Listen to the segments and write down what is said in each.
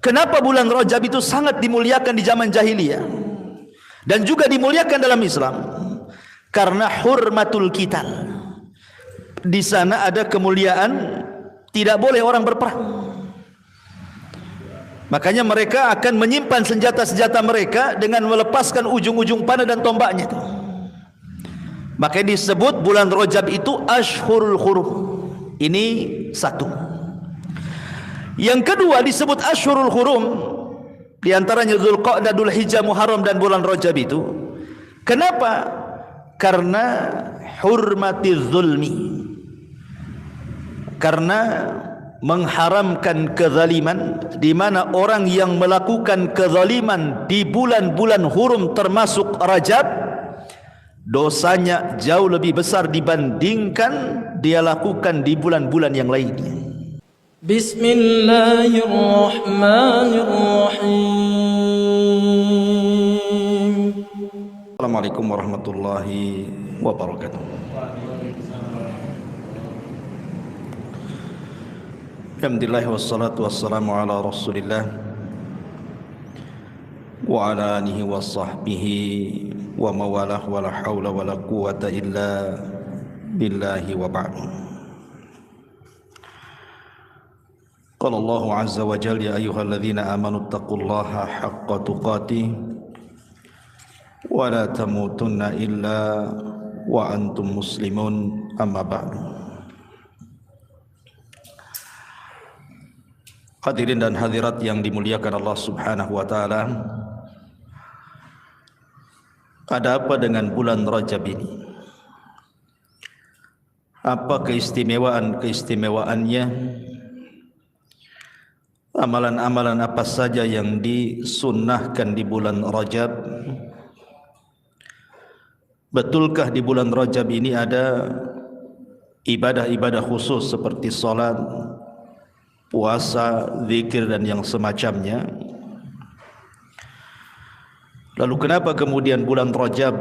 Kenapa bulan Rajab itu sangat dimuliakan di zaman jahiliyah dan juga dimuliakan dalam Islam? Karena hurmatul qital. Di sana ada kemuliaan, tidak boleh orang berperang. Makanya mereka akan menyimpan senjata-senjata mereka dengan melepaskan ujung-ujung panah dan tombaknya. Makanya disebut bulan Rajab itu Ashhurul Hurum. Ini satu. Yang kedua disebut Ashhurul Hurum, di antaranya Dzulqa'dah, Dzulhijjah, Muharram dan bulan Rajab itu. Kenapa? Karena hurmatiz zulmi. Karena mengharamkan kezaliman, di mana orang yang melakukan kezaliman di bulan-bulan hurum termasuk Rajab, dosanya jauh lebih besar dibandingkan dia lakukan di bulan-bulan yang lainnya. Bismillahirrahmanirrahim. Assalamualaikum warahmatullahi wabarakatuh. Alhamdulillah wassalatu wassalamu ala Rasulillah wa ala alihi wa sahbihi wa mawalah wa la hawla wa la quwata illa billahi wa ba'du. Qala Allahu azza wa jalla ya ayyuhalladzina amanu taqullaha haqqa tuqatih wa la tamutunna illa wa antum muslimun, amma ba'du. Hadirin dan hadirat yang dimuliakan Allah Subhanahu wa taala, ada apa dengan bulan Rajab ini? Apa keistimewaan-keistimewaannya? Amalan-amalan apa saja yang disunnahkan di bulan Rajab? Betulkah di bulan Rajab ini ada ibadah-ibadah khusus seperti salat, puasa, zikir dan yang semacamnya? Lalu kenapa kemudian bulan Rajab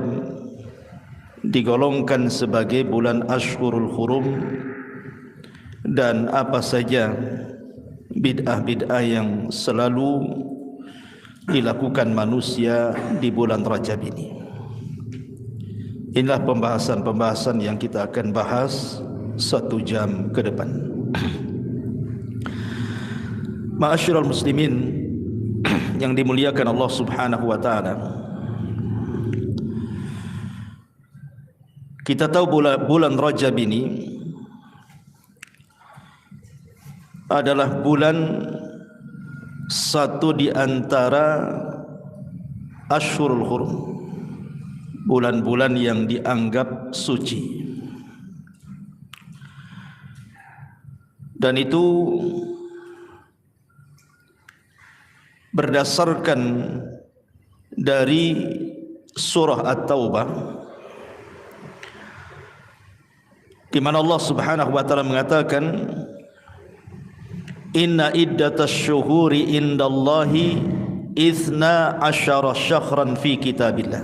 digolongkan sebagai bulan Ashhurul Hurum, dan apa saja bid'ah-bid'ah yang selalu dilakukan manusia di bulan Rajab ini? Inilah pembahasan-pembahasan yang kita akan bahas 1 jam ke depan. Ma'asyiral muslimin yang dimuliakan Allah Subhanahu wa taala, kita tahu bulan Rajab ini adalah bulan satu di antara Ashhurul Hurum, bulan-bulan yang dianggap suci. Dan itu berdasarkan dari surah At-Taubah, di mana Allah Subhanahu wa taala mengatakan, inna iddatasy syuhuri indallahi 12 syahran fi kitabillah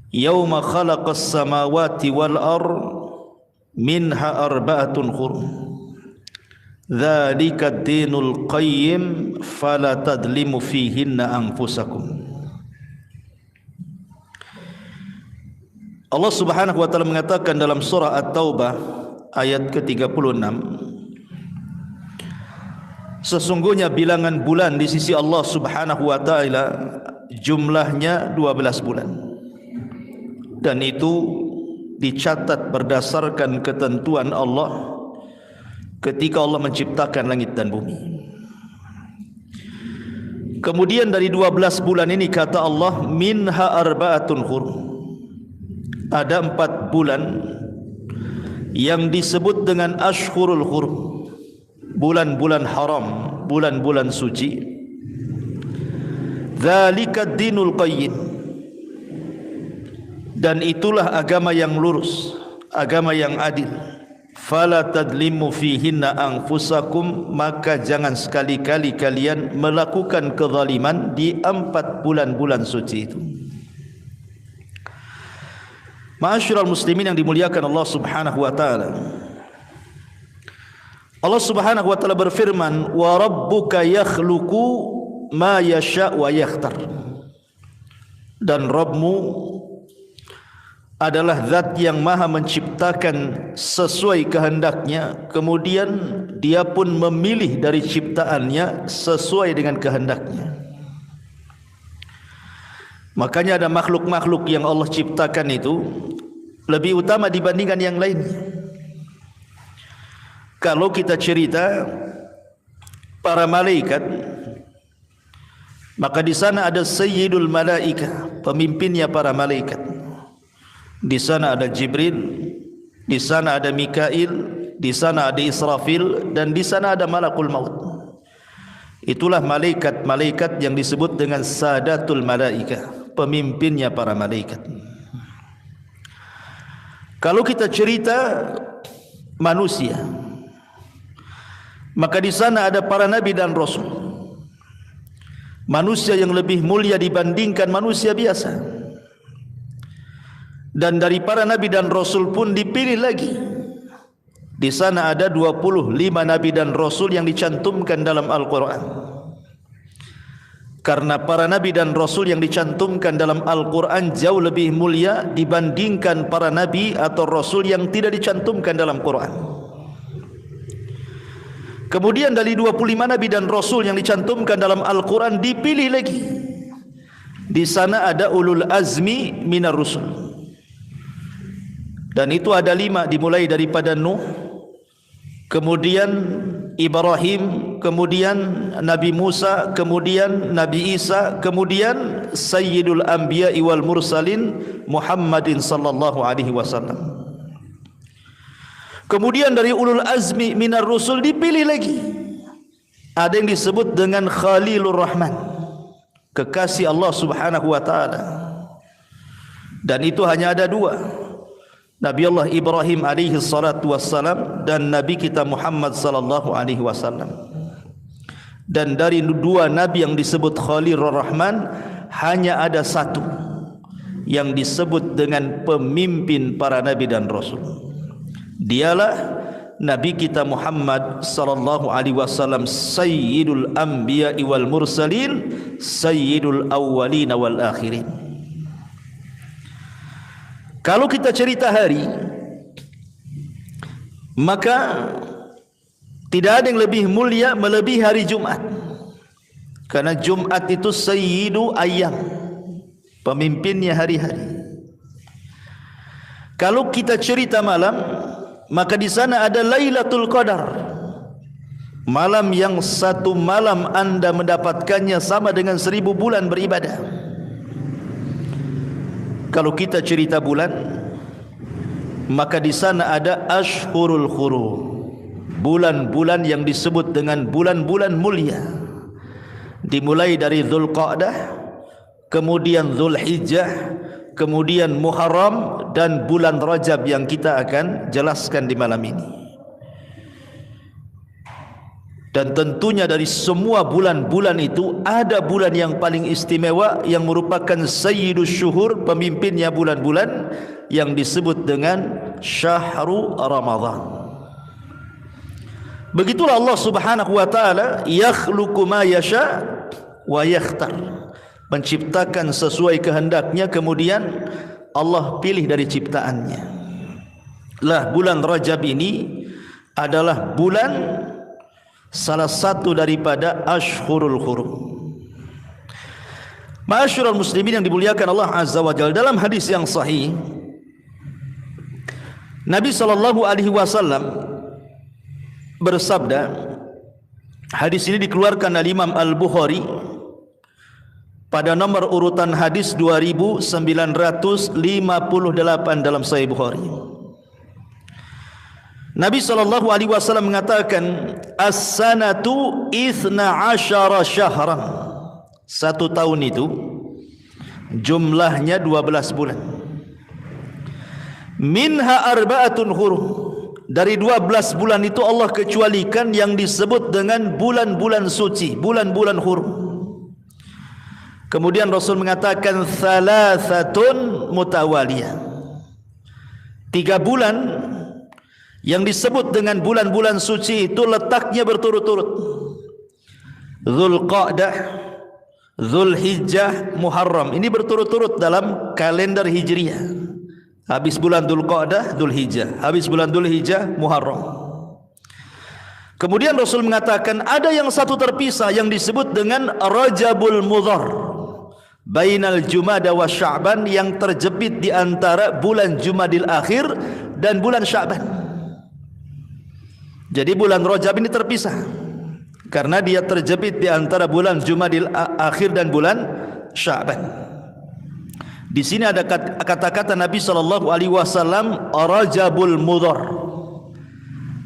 yauma khalaqas samawati wal ard minha arba'atun hurum dzalika ad-dinul qayyim fala tadlimu fihinna anfusakum. Allah Subhanahu wa taala mengatakan dalam surah At-Taubah ayat ke-36, sesungguhnya bilangan bulan di sisi Allah Subhanahu wa taala jumlahnya 12 bulan, dan itu dicatat berdasarkan ketentuan Allah ketika Allah menciptakan langit dan bumi. Kemudian dari 12 bulan ini kata Allah, minha arba'atun hurum, ada 4 bulan yang disebut dengan Ashhurul Hurum, bulan-bulan haram, bulan-bulan suci. Dzalika ad-dinul qayyim, dan itulah agama yang lurus, agama yang adil. Fala tadlimu fihinna anfusakum, maka jangan sekali-kali kalian melakukan kezaliman di 4 bulan-bulan suci itu. Ma'asyiral muslimin yang dimuliakan Allah Subhanahu wa taala, Allah Subhanahu wa taala berfirman, "Wa rabbuka yakhluqu ma yasha' wa yakhtar." Dan Rabbmu adalah zat yang maha menciptakan sesuai kehendaknya, kemudian dia pun memilih dari ciptaannya sesuai dengan kehendaknya. Makanya ada makhluk-makhluk yang Allah ciptakan itu lebih utama dibandingkan yang lainnya. Kalau kita cerita para malaikat, maka di sana ada Sayyidul Malaikah, pemimpinnya para malaikat. Di sana ada Jibril, di sana ada Mikail, di sana ada Israfil, dan di sana ada Malakul Maut. Itulah malaikat-malaikat yang disebut dengan Sadatul Malaikah, pemimpinnya para malaikat. Kalau kita cerita manusia, maka di sana ada para nabi dan rasul. Manusia yang lebih mulia dibandingkan manusia biasa. Dan dari para nabi dan rasul pun dipilih lagi. Di sana ada 25 nabi dan rasul yang dicantumkan dalam Al-Quran. Karena para nabi dan rasul yang dicantumkan dalam Al-Quran jauh lebih mulia dibandingkan para nabi atau rasul yang tidak dicantumkan dalam Quran. Kemudian dari 25 nabi dan rasul yang dicantumkan dalam Al-Quran dipilih lagi. Di sana ada ulul azmi minar rusul. Dan itu ada 5, dimulai daripada Nuh, kemudian Ibrahim, kemudian Nabi Musa, kemudian Nabi Isa, kemudian Sayyidul Anbiya wal Mursalin Muhammadin sallallahu alaihi wasallam. Kemudian dari ulul azmi minar rusul dipilih lagi. Ada yang disebut dengan Khalilur Rahman, kekasih Allah Subhanahu wa taala. Dan itu hanya ada 2. Nabi Allah Ibrahim alaihi salatu wassalam dan Nabi kita Muhammad sallallahu alaihi wasallam. Dan dari 2 nabi yang disebut Khalilur Rahman hanya ada 1 yang disebut dengan pemimpin para nabi dan rasul. Dialah Nabi kita Muhammad sallallahu alaihi wasallam, Sayyidul Anbiya wal Mursalin, Sayyidul Awwalin wal Akhirin. Kalau kita cerita hari, maka tidak ada yang lebih mulia melebihi hari Jumat. Karena Jumat itu Sayyidu Ayyam, pemimpinnya hari-hari. Kalau kita cerita malam, maka di sana ada Lailatul Qadar, malam yang 1 malam anda mendapatkannya sama dengan 1000 bulan beribadah. Kalau kita cerita bulan, maka di sana ada Ashhurul Hurum, bulan-bulan yang disebut dengan bulan-bulan mulia. Dimulai dari Dzulqa'dah, kemudian Dzulhijjah, kemudian Muharram, dan bulan Rajab yang kita akan jelaskan di malam ini. Dan tentunya dari semua bulan-bulan itu ada bulan yang paling istimewa yang merupakan Sayyidus Syuhur, pemimpinnya bulan-bulan, yang disebut dengan Syahrul Ramadan. Begitulah Allah Subhanahu wa taala yakhluqu ma yasha wa yakhtar, menciptakan sesuai kehendaknya, kemudian Allah pilih dari ciptaannya. Lah bulan Rajab ini adalah bulan salah satu daripada Ashhurul Hurum. Ma'asyiral muslimin yang dimuliakan Allah Azza wa Jalla, dalam hadis yang sahih Nabi sallallahu alaihi wasallam bersabda, hadis ini dikeluarkan oleh Imam Al-Bukhari pada nomor urutan hadis 2958 dalam Sahih Bukhari. Nabi sallallahu alaihi wasallam mengatakan, as-sanatu 12 syahran. 1 tahun itu jumlahnya 12 bulan. Minha arba'atun hurum. Dari 12 bulan itu Allah kecualikan yang disebut dengan bulan-bulan suci, bulan-bulan hurum. Kemudian Rasul mengatakan thalathatun mutawaliyah. 3 bulan Yang disebut dengan bulan-bulan suci itu letaknya berturut-turut. Dzulqa'dah, Dzulhijjah, Muharram. Ini berturut-turut dalam kalender Hijriah. Habis bulan Dzulqa'dah, Dzulhijjah. Habis bulan Dzulhijjah, Muharram. Kemudian Rasul mengatakan ada yang satu terpisah yang disebut dengan Rajabul Mudhar. Bainal Jumada wa Sya'ban, yang terjepit di antara bulan Jumadil Akhir dan bulan Sya'ban. Jadi bulan Rajab ini terpisah karena dia terjepit di antara bulan Jumadil Akhir dan bulan Sya'ban. Di sini ada kata-kata Nabi SAW, Rajabul Mudhar.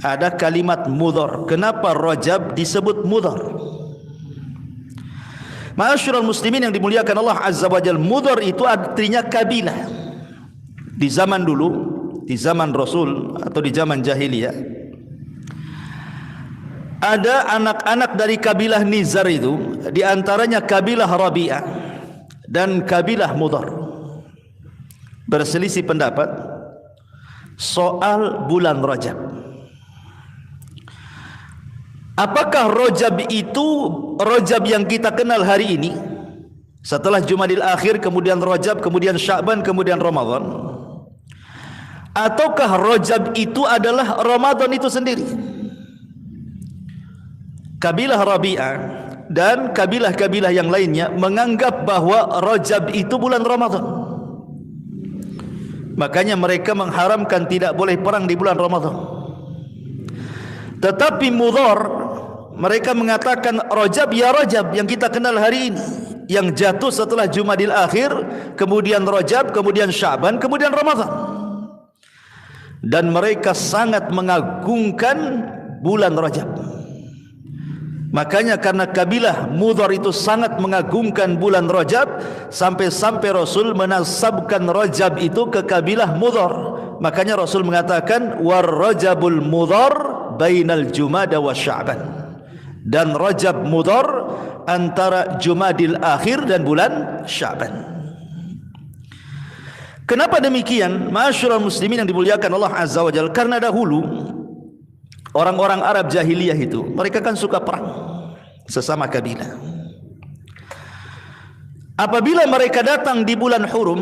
Ada kalimat mudhar. Kenapa Rajab disebut mudhar? Ma'asyiral muslimin yang dimuliakan Allah Azza wa Jalla, mudhar itu artinya kabilah. Di zaman dulu, di zaman Rasul atau di zaman jahiliyah, ada anak-anak dari kabilah Nizar itu, di antaranya kabilah Rabi'ah dan kabilah Mudhar, berselisih pendapat soal bulan Rajab. Apakah Rajab itu Rajab yang kita kenal hari ini, setelah Jumadil Akhir, kemudian Rajab, kemudian Sya'ban, kemudian Ramadan, ataukah Rajab itu adalah Ramadan itu sendiri? Kabilah Rabi'ah dan kabilah-kabilah yang lainnya menganggap bahwa Rajab itu bulan Ramadan. Makanya mereka mengharamkan tidak boleh perang di bulan Ramadan. Tetapi Mudhar, mereka mengatakan Rajab ya Rajab yang kita kenal hari ini, yang jatuh setelah Jumadil Akhir, kemudian Rajab, kemudian Sya'ban, kemudian Ramadan. Dan mereka sangat mengagungkan bulan Rajab. Makanya karena kabilah Mudhar itu sangat mengagungkan bulan Rajab, sampai-sampai Rasul menasabkan Rajab itu ke kabilah Mudhar. Makanya Rasul mengatakan war Rajabul Mudhar bainal Jumada wa Sya'ban. Dan Rajab Mudhar antara Jumadil Akhir dan bulan Sya'ban. Kenapa demikian? Ma'asyiral muslimin yang dimuliakan Allah Azza wa Jalla, karena dahulu orang-orang Arab jahiliyah itu, mereka kan suka perang sesama kabilah. Apabila mereka datang di bulan hurum,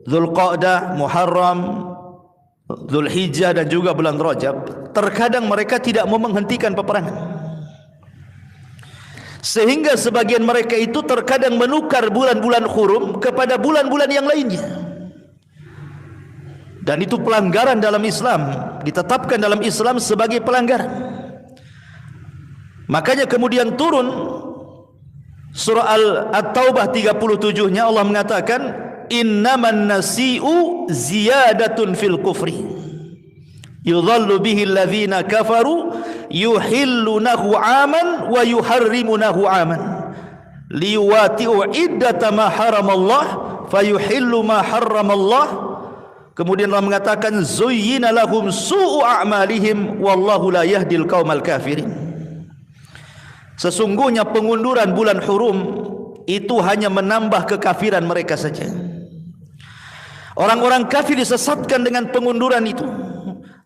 Dzulqa'dah, Muharram, Dzulhijjah dan juga bulan Rajab, terkadang mereka tidak mau menghentikan peperangan. Sehingga sebagian mereka itu terkadang menukar bulan-bulan hurum kepada bulan-bulan yang lainnya. Dan itu pelanggaran dalam Islam, ditetapkan dalam Islam sebagai pelanggaran. Makanya kemudian turun surah At-Taubah 37-nya, Allah mengatakan innaman nasi'u ziyadatun fil kufri yudhallu bihi alladhina kafaru yuhillunahu aman wa yuharrimunahu aman liwati'u iddata ma haramallah fayuhillu ma haramallah. Kemudian Allah mengatakan zuyyina lahum su'u a'malihim wallahu la yahdil qaumal kafirin. Sesungguhnya pengunduran bulan hurum itu hanya menambah kekafiran mereka saja. Orang-orang kafir disesatkan dengan pengunduran itu.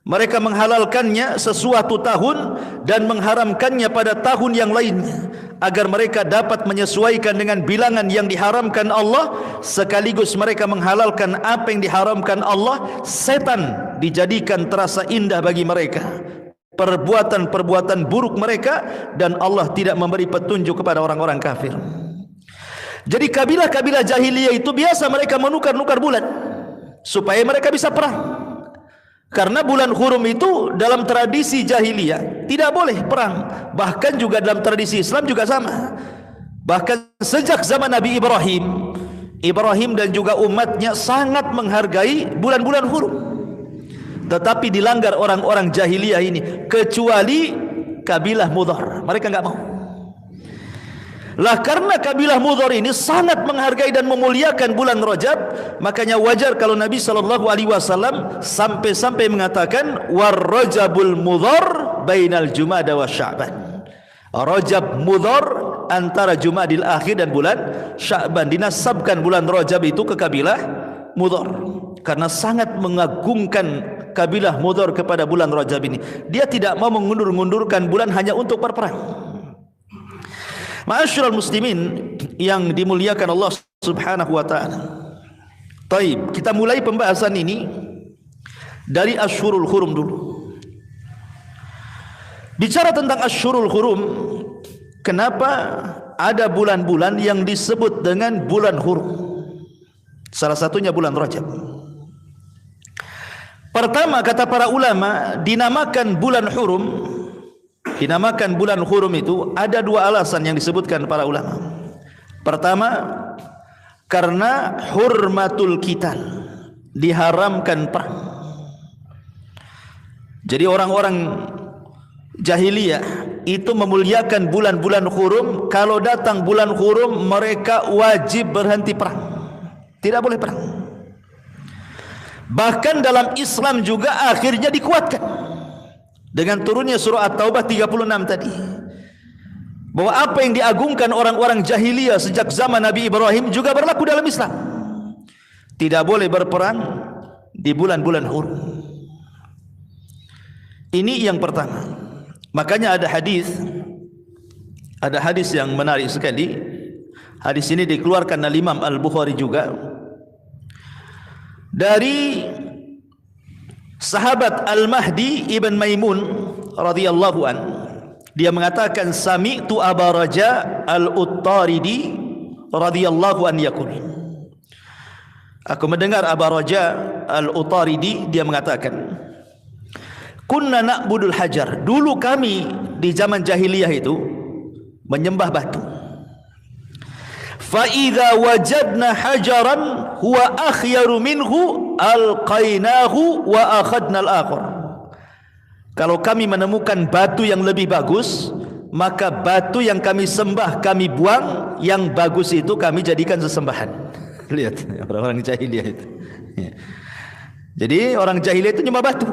Mereka menghalalkannya sesuatu tahun dan mengharamkannya pada tahun yang lainnya, agar mereka dapat menyesuaikan dengan bilangan yang diharamkan Allah, sekaligus mereka menghalalkan apa yang diharamkan Allah. Setan dijadikan terasa indah bagi mereka, perbuatan-perbuatan buruk mereka, dan Allah tidak memberi petunjuk kepada orang-orang kafir. Jadi kabilah-kabilah jahiliyah itu biasa mereka menukar-nukar bulan supaya mereka bisa perang. Karena bulan hurum itu dalam tradisi jahiliyah tidak boleh perang. Bahkan juga dalam tradisi Islam juga sama. Bahkan sejak zaman Nabi Ibrahim dan juga umatnya sangat menghargai bulan-bulan hurum. Tetapi dilanggar orang-orang jahiliyah ini, kecuali kabilah Mudhar. Mereka enggak mau. Lah karena kabilah Mudhar ini sangat menghargai dan memuliakan bulan Rajab, makanya wajar kalau Nabi SAW sampai-sampai mengatakan war Rajabul Mudhar bainal Jumada wa Sya'ban. Rajab Mudhar antara Jumadil Akhir dan bulan Sya'ban. Dinasabkan bulan Rajab itu ke kabilah Mudhar karena sangat mengagungkan kabilah Mudhar kepada bulan Rajab ini. Dia tidak mau mengundur-undurkan bulan hanya untuk berperang. Ma'asyiral muslimin yang dimuliakan Allah Subhanahu wa taala. Baik, kita mulai pembahasan ini dari Ashhurul Hurum dulu. Bicara tentang Ashhurul Hurum, kenapa ada bulan-bulan yang disebut dengan bulan hurum? Salah satunya bulan Rajab. Pertama, kata para ulama, dinamakan bulan hurum itu ada dua alasan yang disebutkan para ulama. Pertama, karena hurmatul qital, diharamkan perang. Jadi orang-orang jahiliyah itu memuliakan bulan-bulan hurum. Kalau datang bulan hurum, mereka wajib berhenti perang, tidak boleh perang. Bahkan dalam Islam juga akhirnya dikuatkan dengan turunnya surah At-Taubah 36 tadi, bahwa apa yang diagungkan orang-orang jahiliyah sejak zaman Nabi Ibrahim juga berlaku dalam Islam. Tidak boleh berperang di bulan-bulan hurum. Ini yang pertama. Makanya ada hadis yang menarik sekali. Hadis ini dikeluarkan oleh Imam Al-Bukhari juga dari sahabat Al-Mahdi Ibn Maimun radhiyallahu an. Dia mengatakan, sami'tu Aba Raja Al-Uttaridi radhiyallahu an yaqul. Aku mendengar Aba Raja Al-Uttaridi, dia mengatakan, kunna na'budul hajar. Dulu kami di zaman jahiliyah itu menyembah batu. Fa idza wajadna hajaran huwa akhyaru minhu alqainahu wa akhadna al-akhar. Kalau kami menemukan batu yang lebih bagus, maka batu yang kami sembah kami buang, yang bagus itu kami jadikan sesembahan. Lihat orang-orang jahiliyah itu. Jadi orang jahiliyah itu nyembah batu.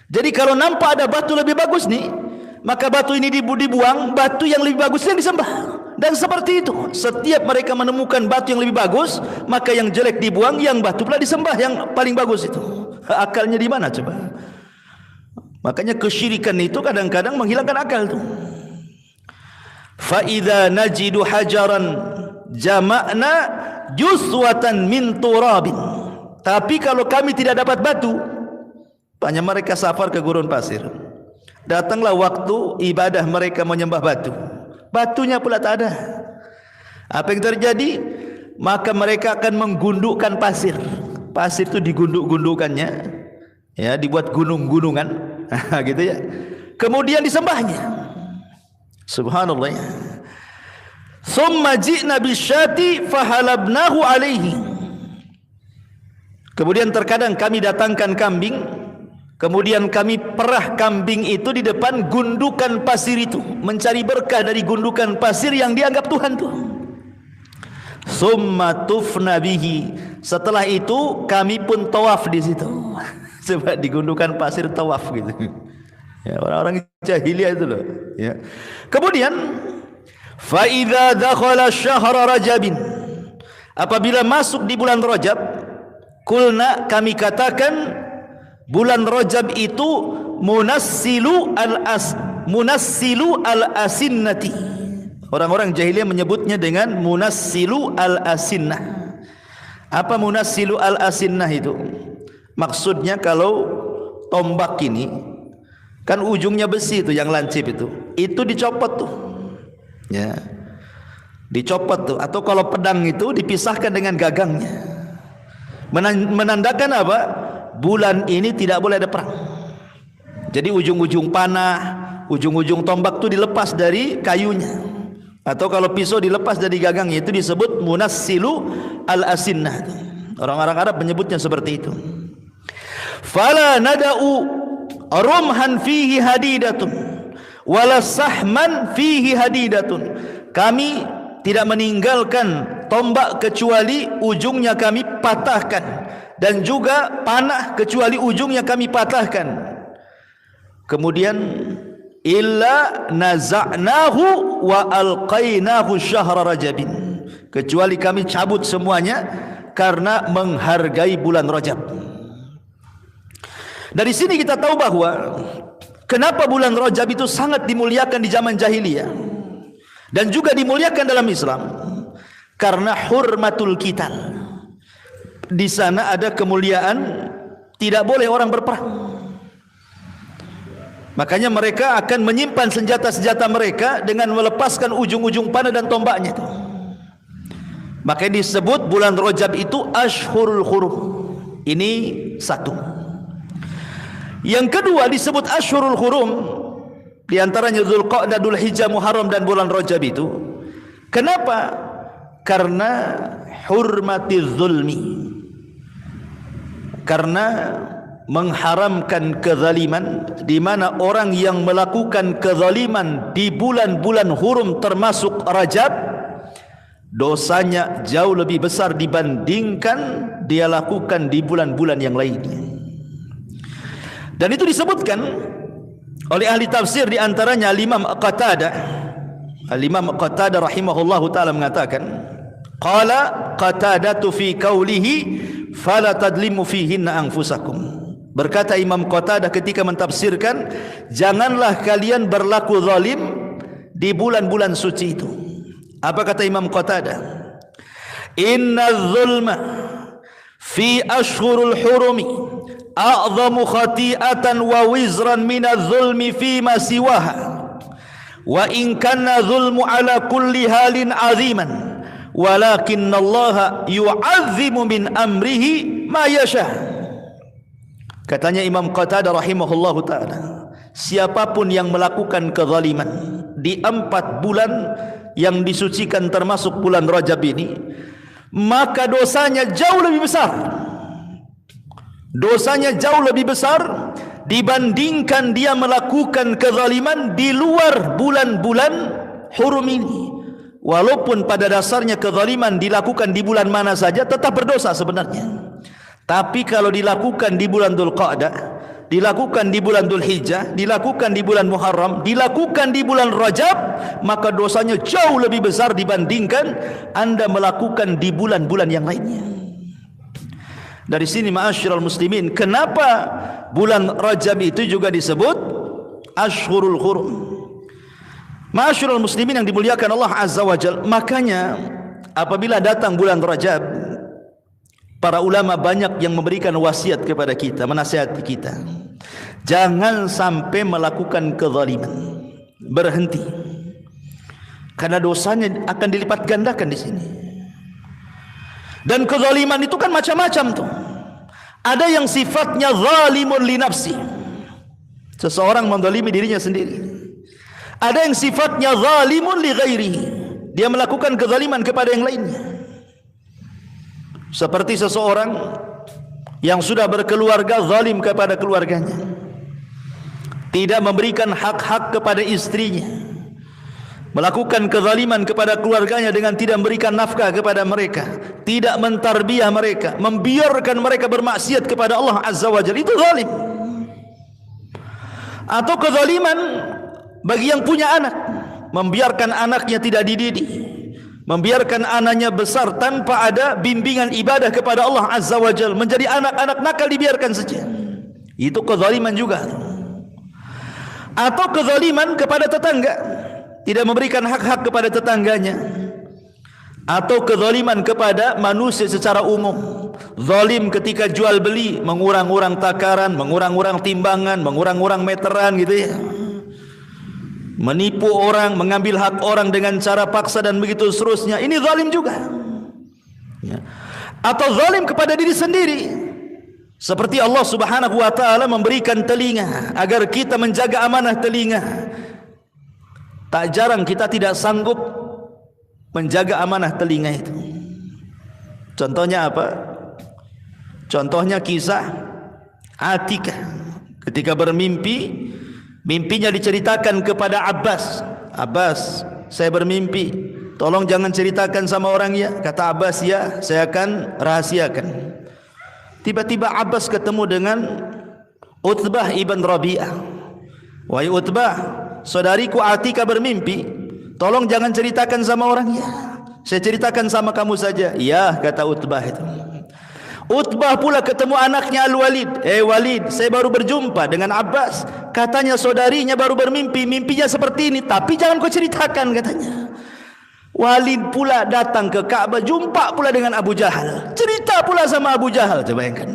Jadi kalau nampak ada batu lebih bagus nih, maka batu ini dibuang, batu yang lebih bagus yang disembah. Dan seperti itu, setiap mereka menemukan batu yang lebih bagus, maka yang jelek dibuang, yang batu pula disembah yang paling bagus itu. Akalnya di mana coba? Makanya kesyirikan itu kadang-kadang menghilangkan akal itu. Fa idza najidu hajaran jama'na juswatan min turabin. Tapi kalau kami tidak dapat batu, banyak mereka safar ke gurun pasir. Datanglah waktu ibadah mereka menyembah batu, batunya pula tak ada. Apa yang terjadi? Maka mereka akan menggundukkan pasir. Pasir itu digunduk-gundukannya, ya, dibuat gunung-gunungan, gitu ya. Kemudian disembahnya. Subhanallah. Summa ji'na bisyati fahalabnahu alaihi. Kemudian terkadang kami datangkan kambing, kemudian kami perah kambing itu di depan gundukan pasir itu, mencari berkah dari gundukan pasir yang dianggap Tuhan tuh. Summa tufna bihi. Setelah itu kami pun tawaf di situ. Sebab di gundukan pasir tawaf gitu. Ya, orang-orang jahiliyah itu loh. Ya. Kemudian fa idza dakhala syahr Rajabin. Apabila masuk di bulan Rajab, kulna, kami katakan, bulan Rajab itu munassilu al-asinnati. Orang-orang jahiliyah menyebutnya dengan munassilu al-asinnah. Apa munassilu al-asinnah itu? Maksudnya kalau tombak ini kan ujungnya besi itu yang lancip itu dicopot tuh. Ya. Dicopot tuh, atau kalau pedang itu dipisahkan dengan gagangnya. Menandakan apa? Bulan ini tidak boleh ada perang. Jadi ujung-ujung panah, ujung-ujung tombak itu dilepas dari kayunya, atau kalau pisau dilepas dari gagangnya, itu disebut munassilu al-asinnah. Orang-orang Arab menyebutnya seperti itu. Fala nada'u rumhan fihi hadidatun wala sahman fihi hadidatun. Kami tidak meninggalkan tombak kecuali ujungnya kami patahkan, dan juga panah kecuali ujungnya kami patahkan. Kemudian illa naza'nahu wa alqainahu syahra Rajabin. Kecuali kami cabut semuanya karena menghargai bulan Rajab. Dari sini kita tahu bahwa kenapa bulan Rajab itu sangat dimuliakan di zaman jahiliyah dan juga dimuliakan dalam Islam, karena hurmatul qital. Di sana ada kemuliaan, tidak boleh orang berperang. Makanya mereka akan menyimpan senjata-senjata mereka dengan melepaskan ujung-ujung panah dan tombaknya itu. Makanya disebut bulan Rajab itu Ashhurul Hurum. Ini satu. Yang kedua disebut Ashhurul Hurum, di antaranya Dzulqa'dah, Dzulhijjah, Muharram dan bulan Rajab itu. Kenapa? Karena hurmatiz zulmi. Karena mengharamkan kezaliman, di mana orang yang melakukan kezaliman di bulan-bulan hurum termasuk Rajab, dosanya jauh lebih besar dibandingkan dia lakukan di bulan-bulan yang lainnya. Dan itu disebutkan oleh ahli tafsir, di antaranya Imam Qatadah. Imam Qatadah rahimahullahu taala mengatakan, qala Qatadatu fi qawlihi fala tadlimu fihinna anfusakum. Berkata Imam Qatadah ketika mentafsirkan, janganlah kalian berlaku zalim di bulan-bulan suci itu. Apa kata Imam Qatadah? Inna zulma fi ashhurul hurumi a'zamu khati'atan wa wizran minaz zulmi fi ma siwaha. Wa in kana zulmu ala kulli halin aziman, walakinnallaha yu'azzimu min amrihi ma yasha. Katanya Imam Qatadah rahimahullahu ta'ala, siapapun yang melakukan kezaliman di 4 bulan yang disucikan termasuk bulan Rajab ini, maka dosanya jauh lebih besar. Dosanya jauh lebih besar dibandingkan dia melakukan kezaliman di luar bulan-bulan hurum ini. Walaupun pada dasarnya kezaliman dilakukan di bulan mana saja tetap berdosa sebenarnya. Tapi kalau dilakukan di bulan Dzulqa'dah, dilakukan di bulan Dzulhijjah, dilakukan di bulan Muharram, dilakukan di bulan Rajab, maka dosanya jauh lebih besar dibandingkan Anda melakukan di bulan-bulan yang lainnya. Dari sini ma'asyiral muslimin, kenapa bulan Rajab itu juga disebut Ashhurul Hurum. Ma'asyiral muslimin yang dimuliakan Allah Azza wa Jalla, makanya apabila datang bulan Rajab, para ulama banyak yang memberikan wasiat kepada kita, menasihati kita, jangan sampai melakukan kezaliman, berhenti, karena dosanya akan dilipat gandakan di sini. Dan kezaliman itu kan macam-macam tuh. Ada yang sifatnya zalimun li nafsi, seseorang menzalimi dirinya sendiri. Ada yang sifatnya zalimun li ghairihi, dia melakukan kezaliman kepada yang lainnya. Seperti seseorang yang sudah berkeluarga zalim kepada keluarganya, tidak memberikan hak-hak kepada istrinya, melakukan kezaliman kepada keluarganya dengan tidak memberikan nafkah kepada mereka, tidak mentarbiyah mereka, membiarkan mereka bermaksiat kepada Allah Azza wa Jalla, itu zalim. Atau kezaliman bagi yang punya anak, membiarkan anaknya tidak dididik, membiarkan anaknya besar tanpa ada bimbingan ibadah kepada Allah Azza wa Jalla, menjadi anak-anak nakal dibiarkan saja, itu kezaliman juga. Atau kezaliman kepada tetangga, tidak memberikan hak-hak kepada tetangganya. Atau kezaliman kepada manusia secara umum, zalim ketika jual beli, mengurang-urang takaran, mengurang-urang timbangan, mengurang-urang meteran gitu ya, menipu orang, mengambil hak orang dengan cara paksa dan begitu seterusnya. Ini zalim juga ya. Atau zalim kepada diri sendiri, seperti Allah Subhanahu wa ta'ala memberikan telinga agar kita menjaga amanah telinga. Tak jarang kita tidak sanggup menjaga amanah telinga itu. Contohnya apa? Contohnya kisah Atikah ketika bermimpi. Mimpinya diceritakan kepada Abbas. Abbas, saya bermimpi, tolong jangan ceritakan sama orang ya. Kata Abbas, ya, saya akan rahasiakan. Tiba-tiba Abbas ketemu dengan Utbah ibn Rabi'ah. Wahai Utbah, saudariku Atika bermimpi, tolong jangan ceritakan sama orang ya. Saya ceritakan sama kamu saja. Ya, kata Utbah itu. Utbah pula ketemu anaknya Al-Walid. Walid, saya baru berjumpa dengan Abbas. Katanya saudarinya baru bermimpi, mimpinya seperti ini, tapi jangan kau ceritakan katanya. Walid pula datang ke Ka'bah, jumpa pula dengan Abu Jahal, cerita pula sama Abu Jahal. Coba bayangkan,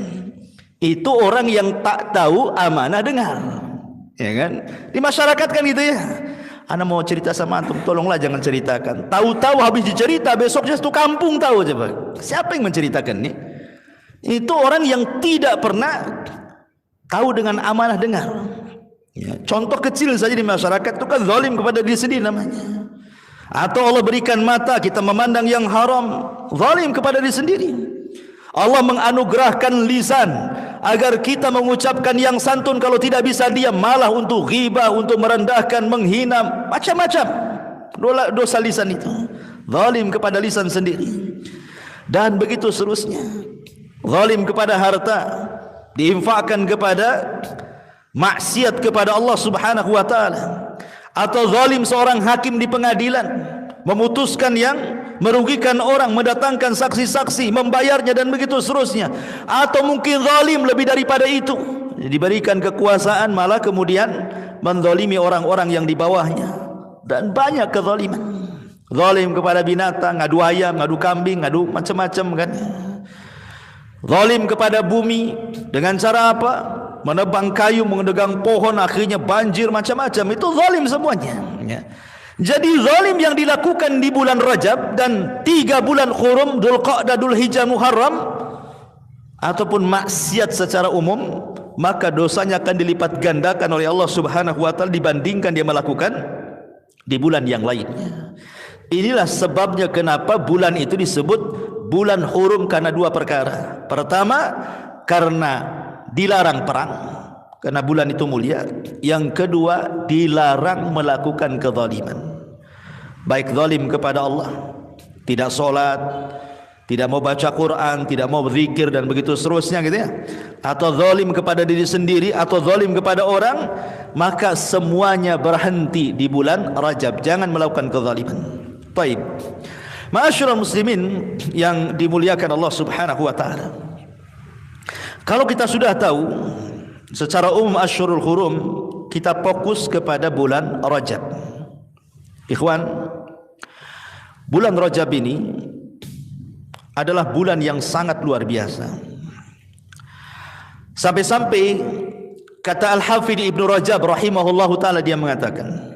itu orang yang tak tahu amanah dengar, ya kan? Di masyarakat kan gitu ya. Ana mau cerita sama antum, tolonglah jangan ceritakan. Tahu-tahu habis dicerita, besoknya satu kampung tahu. Coba, siapa yang menceritakan nih? Itu orang yang tidak pernah tahu dengan amanah dengar. Ya, contoh kecil saja di masyarakat itu kan zalim kepada diri sendiri namanya. Atau Allah berikan mata, kita memandang yang haram, zalim kepada diri sendiri. Allah menganugerahkan lisan agar kita mengucapkan yang santun, kalau tidak bisa diam malah untuk ghibah, untuk merendahkan, menghina, macam-macam dosa lisan itu. Zalim kepada lisan sendiri. Dan begitu seterusnya. Zalim kepada harta, diinfakkan kepada maksiat kepada Allah Subhanahu wa taala. Atau zalim seorang hakim di pengadilan, memutuskan yang merugikan orang, mendatangkan saksi-saksi, membayarnya dan begitu seterusnya. Atau mungkin zalim lebih daripada itu, diberikan kekuasaan malah kemudian menzalimi orang-orang yang di bawahnya. Dan banyak kezaliman. Zalim kepada binatang, ngadu ayam, ngadu kambing, ngadu macam-macam kan. Zalim kepada bumi dengan cara apa? Menebang kayu, mendegang pohon, akhirnya banjir, macam-macam. Itu zalim semuanya, ya. Jadi zalim yang dilakukan di bulan Rajab dan 3 bulan Hurum, Dzulqa'dah, Dzulhijjah, Muharram, ataupun maksiat secara umum, maka dosanya akan dilipat gandakan oleh Allah Subhanahu wa taala dibandingkan dia melakukan di bulan yang lainnya. Inilah sebabnya kenapa bulan itu disebut bulan Hurum, karena 2 perkara. Pertama, karena dilarang perang, karena bulan itu mulia. Yang kedua, dilarang melakukan kezaliman, baik zalim kepada Allah, tidak solat, tidak mau baca Quran, tidak mau berzikir dan begitu seterusnya gitu ya, atau zalim kepada diri sendiri, atau zalim kepada orang, maka semuanya berhenti di bulan Rajab. Jangan melakukan kezaliman. Baik, ma'asyiral muslimin yang dimuliakan Allah Subhanahu wa taala. Kalau kita sudah tahu secara umum Asyhurul Hurum, kita fokus kepada bulan Rajab. Ikhwan, bulan Rajab ini adalah bulan yang sangat luar biasa. Sampai-sampai kata Al-Hafidh Ibnu Rajab rahimahullahu taala, dia mengatakan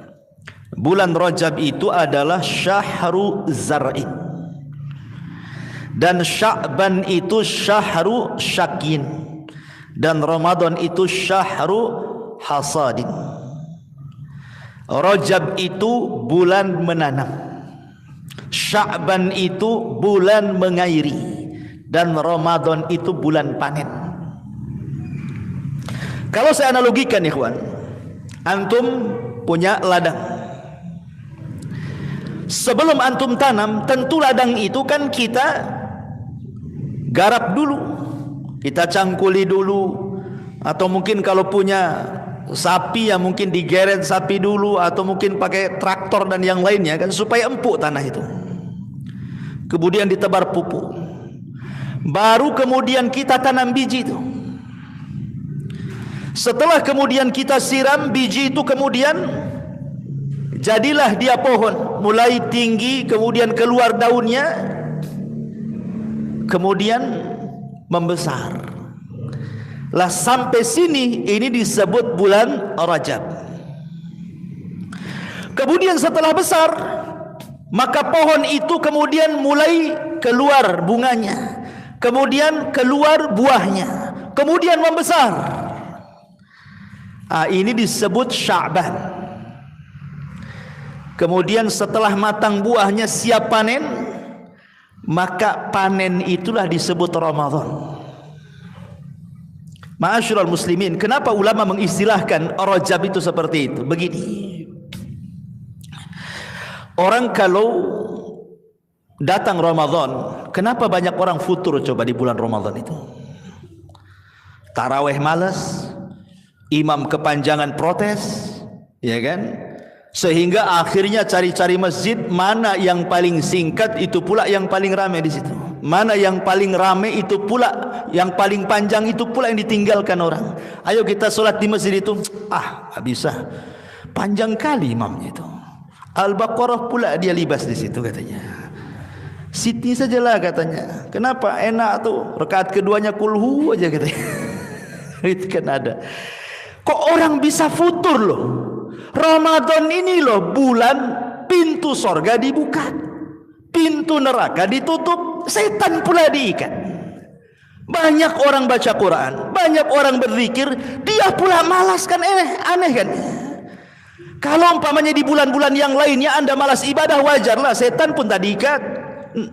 bulan Rajab itu adalah syahru zar'in, dan Sya'ban itu syahru syakin, dan Ramadan itu syahru hasadin. Rajab itu bulan menanam, Sya'ban itu bulan mengairi, dan Ramadan itu bulan panen. Kalau saya analogikan ikhwan, antum punya ladang. Sebelum antum tanam, tentu ladang itu kan kita garap dulu, kita cangkuli dulu, atau mungkin kalau punya sapi ya mungkin digeret sapi dulu, atau mungkin pakai traktor dan yang lainnya kan, supaya empuk tanah itu. Kemudian ditebar pupuk, baru kemudian kita tanam biji itu. Setelah kemudian kita siram biji itu, kemudian jadilah dia pohon, mulai tinggi, kemudian keluar daunnya, kemudian membesar. Lah sampai sini ini disebut bulan Rajab. Kemudian setelah besar, maka pohon itu kemudian mulai keluar bunganya, kemudian keluar buahnya, kemudian membesar. Ini disebut Sya'ban. Kemudian setelah matang buahnya, siap panen, maka panen itulah disebut Ramadan. Ma'asyiral muslimin, kenapa ulama mengistilahkan Rajab itu seperti itu? Begini, orang kalau datang Ramadan, kenapa banyak orang futur coba di bulan Ramadan itu? Taraweh malas, imam kepanjangan protes, ya kan? Sehingga akhirnya cari-cari masjid, mana yang paling singkat itu pula yang paling ramai di situ. Mana yang paling ramai itu pula yang paling panjang itu pula yang ditinggalkan orang. Ayo kita solat di masjid itu, nggak bisa, panjang kali imamnya itu. Al-Baqarah pula dia libas di situ katanya. Siti sajalah katanya. Kenapa? Enak tuh. Rakaat keduanya kulhu aja katanya. Itu kan ada. Kok orang bisa futur loh? Ramadan ini loh bulan pintu sorga dibuka, pintu neraka ditutup, setan pula diikat. Banyak orang baca Quran, banyak orang berzikir, dia pula malas kan, aneh kan? Kalau umpamanya di bulan-bulan yang lainnya Anda malas ibadah, wajarlah, setan pun tak diikat,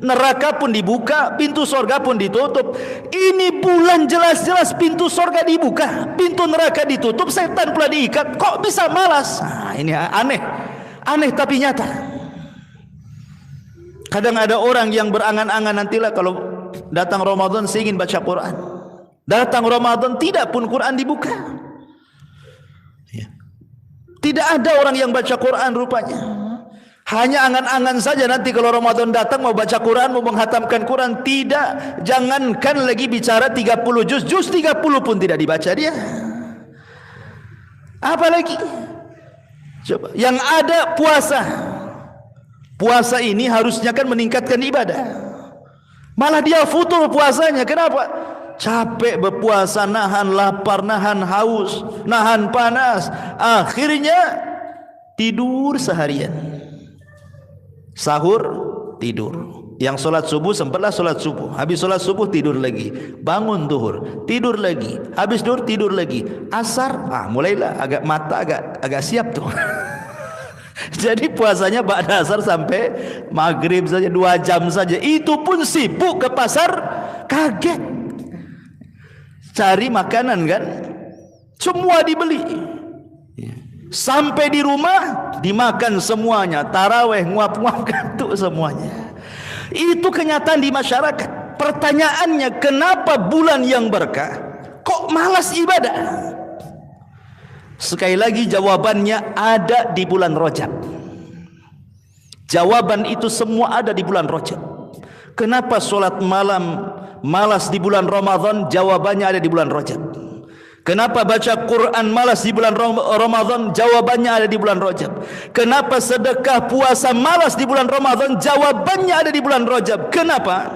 neraka pun dibuka, pintu sorga pun ditutup. Ini bulan jelas-jelas pintu sorga dibuka, pintu neraka ditutup, setan pula diikat. Kok bisa malas? Ini aneh tapi nyata. Kadang ada orang yang berangan-angan, nantilah kalau datang Ramadan saya ingin baca Quran. Datang Ramadan tidak pun Quran dibuka. Tidak ada orang yang baca Quran rupanya. Hanya angan-angan saja nanti kalau Ramadan datang mau baca Quran, mau menghatamkan Quran. Tidak, jangankan lagi bicara 30 juz 30 pun tidak dibaca dia. Apalagi coba yang ada puasa. Puasa ini harusnya kan meningkatkan ibadah. Malah dia futur puasanya. Kenapa? Capek berpuasa, nahan lapar, nahan haus, nahan panas. Akhirnya tidur seharian. Sahur, tidur. Yang solat subuh sempatlah solat subuh. Habis solat subuh tidur lagi. Bangun duhur, tidur lagi. Habis duhur tidur lagi. Asar, mulailah agak mata agak siap tuh. Jadi puasanya ba'da asar sampai maghrib saja, 2 jam saja. Itu pun sibuk ke pasar, kaget. Cari makanan kan, semua dibeli. Sampai di rumah dimakan semuanya, taraweh nguap-nguap kantuk semuanya. Itu kenyataan di masyarakat. Pertanyaannya, kenapa bulan yang berkah kok malas ibadah? Sekali lagi jawabannya ada di bulan Rajab. Jawaban itu semua ada di bulan Rajab. Kenapa solat malam malas di bulan Ramadan? Jawabannya ada di bulan Rajab. Kenapa baca Quran malas di bulan Ramadan? Jawabannya ada di bulan Rajab. Kenapa sedekah puasa malas di bulan Ramadan? Jawabannya ada di bulan Rajab. Kenapa?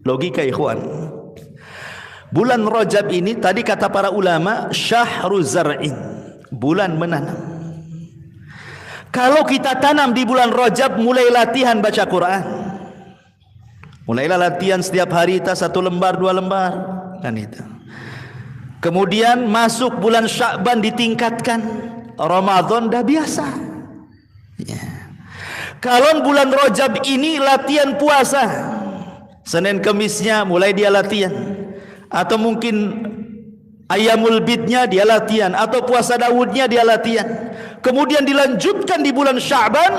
Logika ikhwan. Bulan Rajab ini tadi kata para ulama syahru zar'in, bulan menanam. Kalau kita tanam di bulan Rajab, mulai latihan baca Quran. Mulailah latihan setiap hari kita 1 lembar 2 lembar kan itu. Kemudian masuk bulan Sya'ban ditingkatkan, Ramadan dah biasa. Ya. Kalau bulan Rajab ini latihan puasa, Senin Kemisnya mulai dia latihan, atau mungkin Ayyamul Bidnya dia latihan, atau puasa Daudnya dia latihan. Kemudian dilanjutkan di bulan Sya'ban,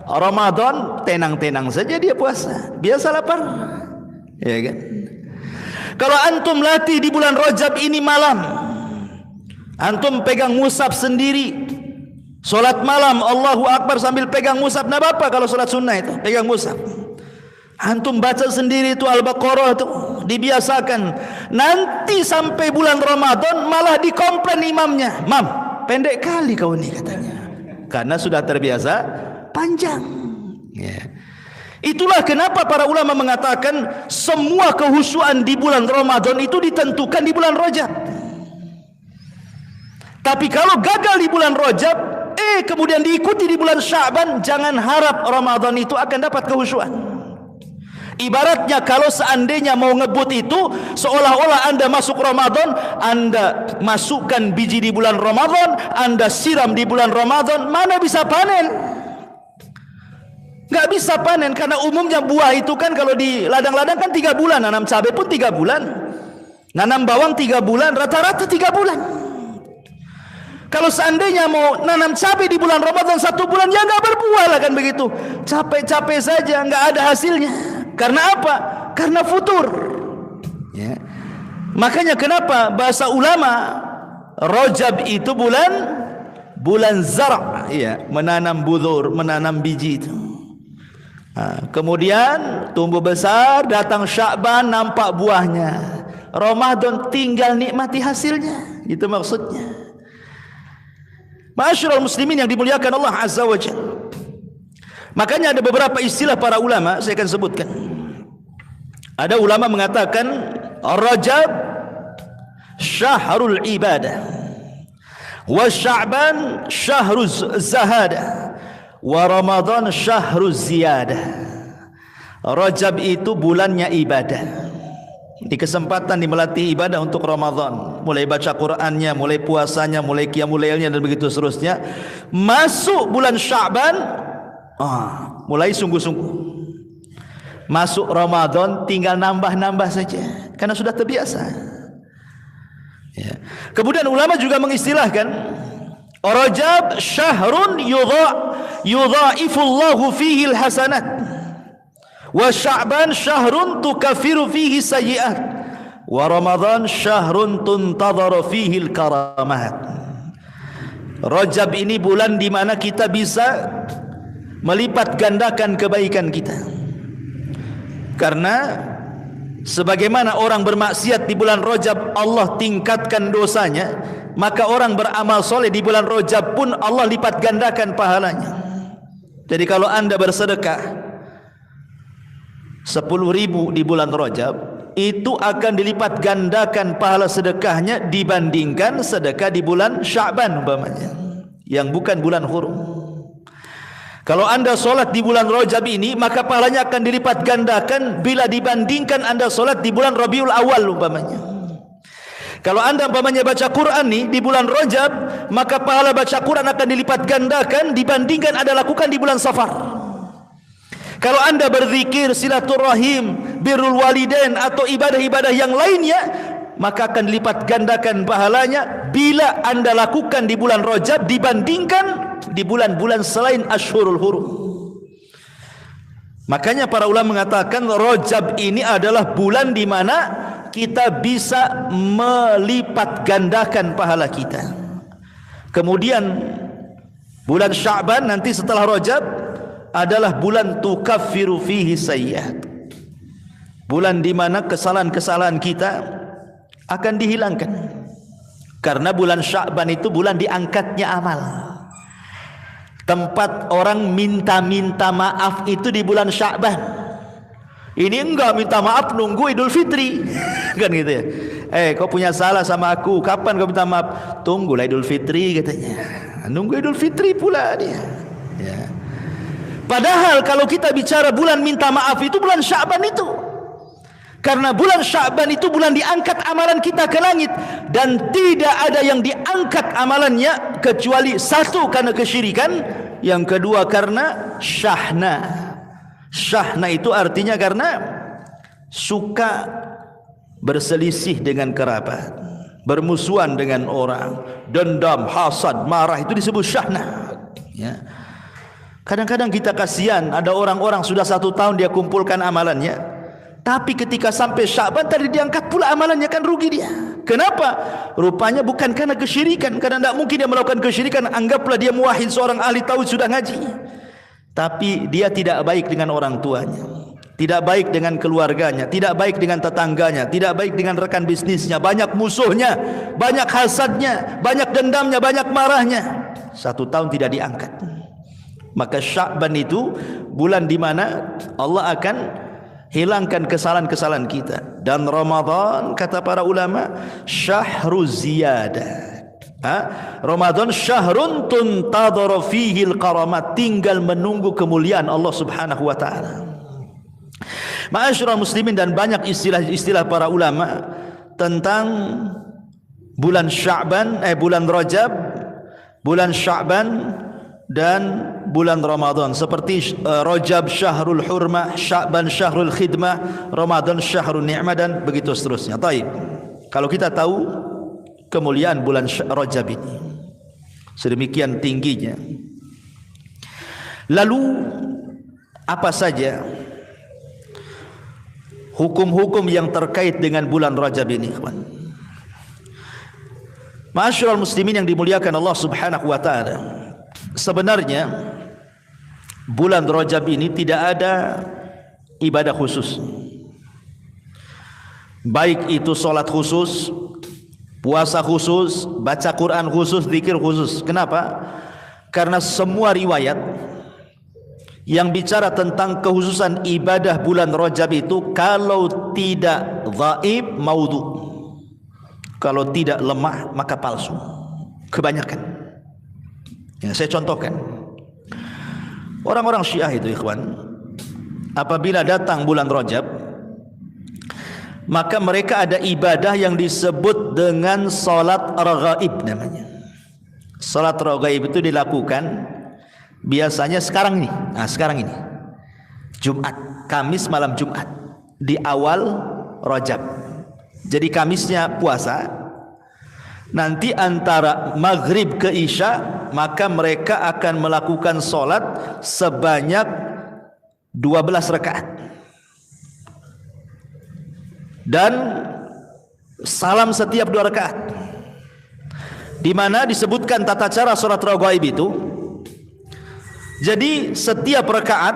Ramadan tenang-tenang saja dia puasa, biasa lapar, ya kan? Kalau antum latih di bulan Rajab ini malam, antum pegang mushaf sendiri, solat malam Allahu Akbar sambil pegang mushaf. Nah apa kalau solat sunnah itu pegang mushaf, antum baca sendiri itu Al-Baqarah itu, dibiasakan. Nanti sampai bulan Ramadan malah dikomplain imamnya, "Mam, pendek kali kau ini," katanya, karena sudah terbiasa panjang. Ya. Itulah kenapa para ulama mengatakan semua kehusuan di bulan Ramadan itu ditentukan di bulan Rajab. Tapi kalau gagal di bulan Rajab, kemudian diikuti di bulan Sya'ban, jangan harap Ramadan itu akan dapat kehusuan. Ibaratnya kalau seandainya mau ngebut itu, seolah-olah Anda masuk Ramadan, Anda masukkan biji di bulan Ramadan, Anda siram di bulan Ramadan, mana bisa panen? Nggak bisa panen, karena umumnya buah itu kan kalau di ladang-ladang kan 3 bulan, nanam cabai pun 3 bulan, nanam bawang 3 bulan, rata-rata 3 bulan. Kalau seandainya mau nanam cabai di bulan Ramadan 1 bulan, ya nggak berbuah lah kan begitu, capek-capek saja, nggak ada hasilnya. Karena apa? Karena futur. Ya. Makanya kenapa bahasa ulama Rajab itu bulan zar', ya, menanam budur, menanam biji itu. Kemudian tumbuh besar, datang Sya'ban nampak buahnya. Ramadan tinggal nikmati hasilnya. Itu maksudnya. Ma'asyiral muslimin yang dimuliakan Allah Azza wa Jalla. Makanya ada beberapa istilah para ulama saya akan sebutkan. Ada ulama mengatakan Rajab syahrul ibadah, wa Sya'ban syahruz zahadah, wa Ramadan syahruz ziyadah. Rajab itu bulannya ibadah. Di kesempatan di melatih ibadah untuk Ramadan, mulai baca Qur'annya, mulai puasanya, mulai qiyamul lailnya dan begitu seterusnya. Masuk bulan Sya'ban, mulai sungguh-sungguh. Masuk Ramadan tinggal nambah-nambah saja karena sudah terbiasa. Ya. Kemudian ulama juga mengistilahkan Rajab syahrun yudha'ifullahu fihi alhasanat, wa Sya'ban syahrun tukaffiru fihi sayyi'at, wa Ramadan syahrun tuntadharu fihi alkaramat. Rajab ini bulan di mana kita bisa melipat gandakan kebaikan kita. Karena sebagaimana orang bermaksiat di bulan Rajab Allah tingkatkan dosanya, maka orang beramal soleh di bulan Rajab pun Allah lipat gandakan pahalanya. Jadi kalau anda bersedekah 10.000 di bulan Rajab, itu akan dilipat gandakan pahala sedekahnya dibandingkan sedekah di bulan Sya'ban umpamanya, yang bukan bulan hurum. Kalau anda solat di bulan Rajab ini, maka pahalanya akan dilipat gandakan bila dibandingkan anda solat di bulan Rabiul Awal umpamanya. Kalau anda umpamanya baca Quran nih di bulan Rajab, maka pahala baca Quran akan dilipat gandakan dibandingkan anda lakukan di bulan Safar. Kalau anda berzikir, silaturahim, birrul walidain atau ibadah-ibadah yang lainnya, maka akan dilipat gandakan pahalanya bila anda lakukan di bulan Rajab dibandingkan di bulan-bulan selain Ashhurul Hurum. Makanya para ulama mengatakan Rajab ini adalah bulan di mana kita bisa melipat gandakan pahala kita. Kemudian bulan Sya'ban nanti setelah Rajab adalah bulan tukaffiru fihi sayyi'at. Bulan di mana kesalahan-kesalahan kita akan dihilangkan. Karena bulan Sya'ban itu bulan diangkatnya amal. Tempat orang minta-minta maaf itu di bulan Sya'ban. Ini enggak minta maaf nunggu Idul Fitri. Kan gitu ya. Kau punya salah sama aku, kapan kau minta maaf? Tunggulah Idul Fitri katanya. Nunggu Idul Fitri pula dia. Ya. Padahal kalau kita bicara bulan minta maaf itu bulan Sya'ban itu. Karena bulan Sya'ban itu bulan diangkat amalan kita ke langit. Dan tidak ada yang diangkat amalannya kecuali satu karena kesyirikan, yang kedua karena syahna. Syahna itu artinya karena suka berselisih dengan kerabat, bermusuhan dengan orang, dendam, hasad, marah, itu disebut syahna. Ya. Kadang-kadang kita kasihan, ada orang-orang sudah 1 tahun dia kumpulkan amalannya, tapi ketika sampai Sya'ban tadi diangkat pula amalannya, kan rugi dia. Kenapa? Rupanya bukan karena kesyirikan, karena tidak mungkin dia melakukan kesyirikan. Anggaplah dia muwahhid, seorang ahli tauhid, sudah ngaji, tapi dia tidak baik dengan orang tuanya, tidak baik dengan keluarganya, tidak baik dengan tetangganya, tidak baik dengan rekan bisnisnya, banyak musuhnya, banyak hasadnya, banyak dendamnya, banyak marahnya. 1 tahun tidak diangkat. Maka Sya'ban itu bulan di mana Allah akan hilangkan kesalahan-kesalahan kita. Dan Ramadan kata para ulama syahruz ziyadah. Ramadan syahrun tuntadharu fihi al-karamat, tinggal menunggu kemuliaan Allah Subhanahu wa taala. Ma'asyiral muslimin, dan banyak istilah-istilah para ulama tentang bulan Sya'ban, bulan Rajab, bulan Sya'ban dan bulan Ramadan, seperti Rajab syahrul hurmah, Sya'ban syahrul khidmah, Ramadan syahrul ni'mah, dan begitu seterusnya. Taib. Kalau kita tahu kemuliaan bulan Rajab ini sedemikian tingginya, lalu apa saja hukum-hukum yang terkait dengan bulan Rajab ini, kawan? Ma'asyiral muslimin yang dimuliakan Allah Subhanahu wa taala, sebenarnya bulan Rajab ini tidak ada ibadah khusus. baik itu solat khusus, puasa khusus, baca Quran khusus, zikir khusus. Kenapa? Karena semua riwayat yang bicara tentang kekhususan ibadah bulan Rajab itu kalau tidak dhaif, maudhu. Kalau tidak lemah maka palsu. Kebanyakan. Ya, saya contohkan. Orang-orang Syiah itu, ikhwan, apabila datang bulan Rajab, maka mereka ada ibadah yang disebut dengan salat raghaib namanya. Salat raghaib itu dilakukan biasanya sekarang ini. Nah, sekarang ini. Jumat, Kamis malam Jumat di awal Rajab. Jadi Kamisnya puasa. Nanti antara maghrib ke isya, maka mereka akan melakukan salat sebanyak 12 rakaat. Dan salam setiap 2 rakaat. Di mana disebutkan tata cara salat raghaib itu. Jadi setiap rakaat,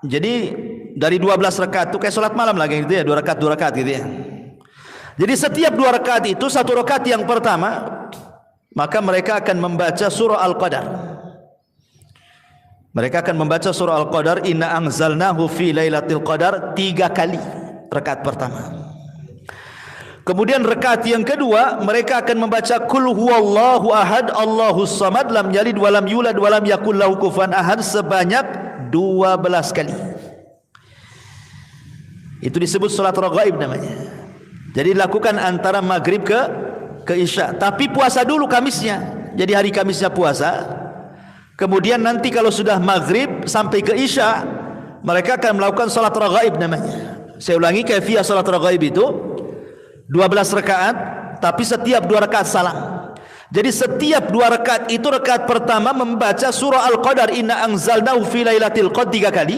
jadi dari 12 rakaat itu kayak salat malam lagi gitu ya, 2 rakaat gitu ya. Jadi setiap 2 rakaat itu, 1 rakaat yang pertama maka mereka akan membaca surah Al-Qadar. Mereka akan membaca surah Al-Qadar, inna anzalnahu fi lailatul qadar 3 kali rakaat pertama. Kemudian rakaat yang kedua mereka akan membaca qul huwallahu ahad Allahus samad lam yalid walam yulad walam yakul lahu kufuwan ahad sebanyak 12 kali. Itu disebut salat raghaib namanya. Jadi dilakukan antara maghrib ke isya. Tapi puasa dulu Kamisnya. Jadi hari Kamisnya puasa. Kemudian nanti kalau sudah maghrib sampai ke isya, mereka akan melakukan salat raghaib namanya. Saya ulangi, kaifiyah salat raghaib itu 12 rakaat, tapi setiap 2 rakaat salam. Jadi setiap 2 rakaat itu, rakaat pertama membaca surah Al-Qadar, inna anzalnahu fi lailatul qadar 3 kali.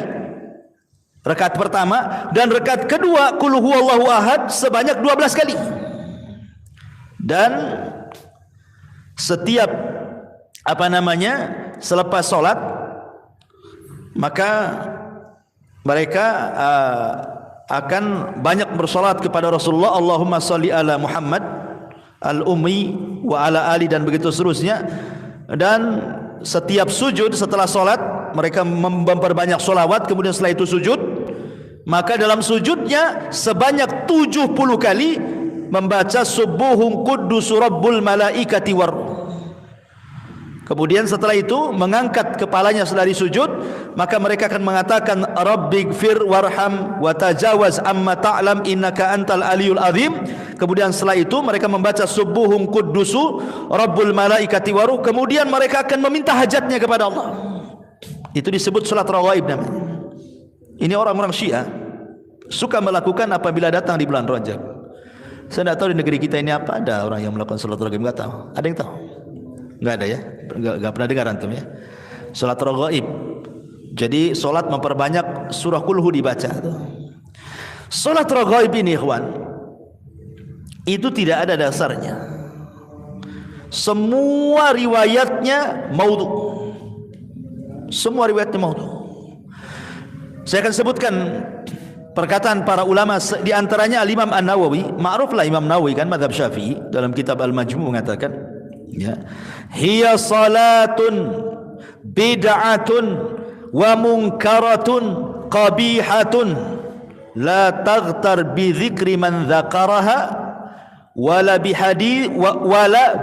Rakaat pertama, dan rakaat kedua qul huwallahu ahad sebanyak 12 kali. Dan setiap selepas salat maka mereka akan banyak bersolat kepada Rasulullah, Allahumma salli ala Muhammad al-ummi wa ala ali, dan begitu seterusnya. Dan setiap sujud setelah solat mereka memperbanyak solawat. Kemudian setelah itu sujud, maka dalam sujudnya sebanyak 70 kali membaca subuhun quddus rabbul malaikati war. Kemudian setelah itu mengangkat kepalanya setelah sujud, maka mereka akan mengatakan rabbighfir warham wa tajawaz amma ta'lam innaka antal aliyul azim. Kemudian setelah itu mereka membaca subuhun quddusu rabbul malaikati waruh. Kemudian mereka akan meminta hajatnya kepada Allah. Itu disebut salat raghaib namanya. Ini orang-orang Syiah suka melakukan apabila datang di bulan Rajab. Saya tidak tahu di negeri kita ini apa ada orang yang melakukan salat raghaib, enggak tahu. Ada yang tahu? Enggak ada ya? Enggak pernah dengar antum ya? Salat raghaib. Jadi salat memperbanyak surah Qul Hu dibaca. Salat raghaib ini, ikhwan, itu tidak ada dasarnya. Semua riwayatnya maudhu. Semua riwayatnya maudhu. Saya akan sebutkan perkataan para ulama, di antaranya Al-Imam An-Nawawi. Ma'ruflah Imam Nawawi kan mazhab Syafi'i, dalam kitab Al-Majmu' mengatakan, ya, hiya salatun bid'atun wa munkaratun qabihatun la taghtar bi dzikri man dzakaraha wala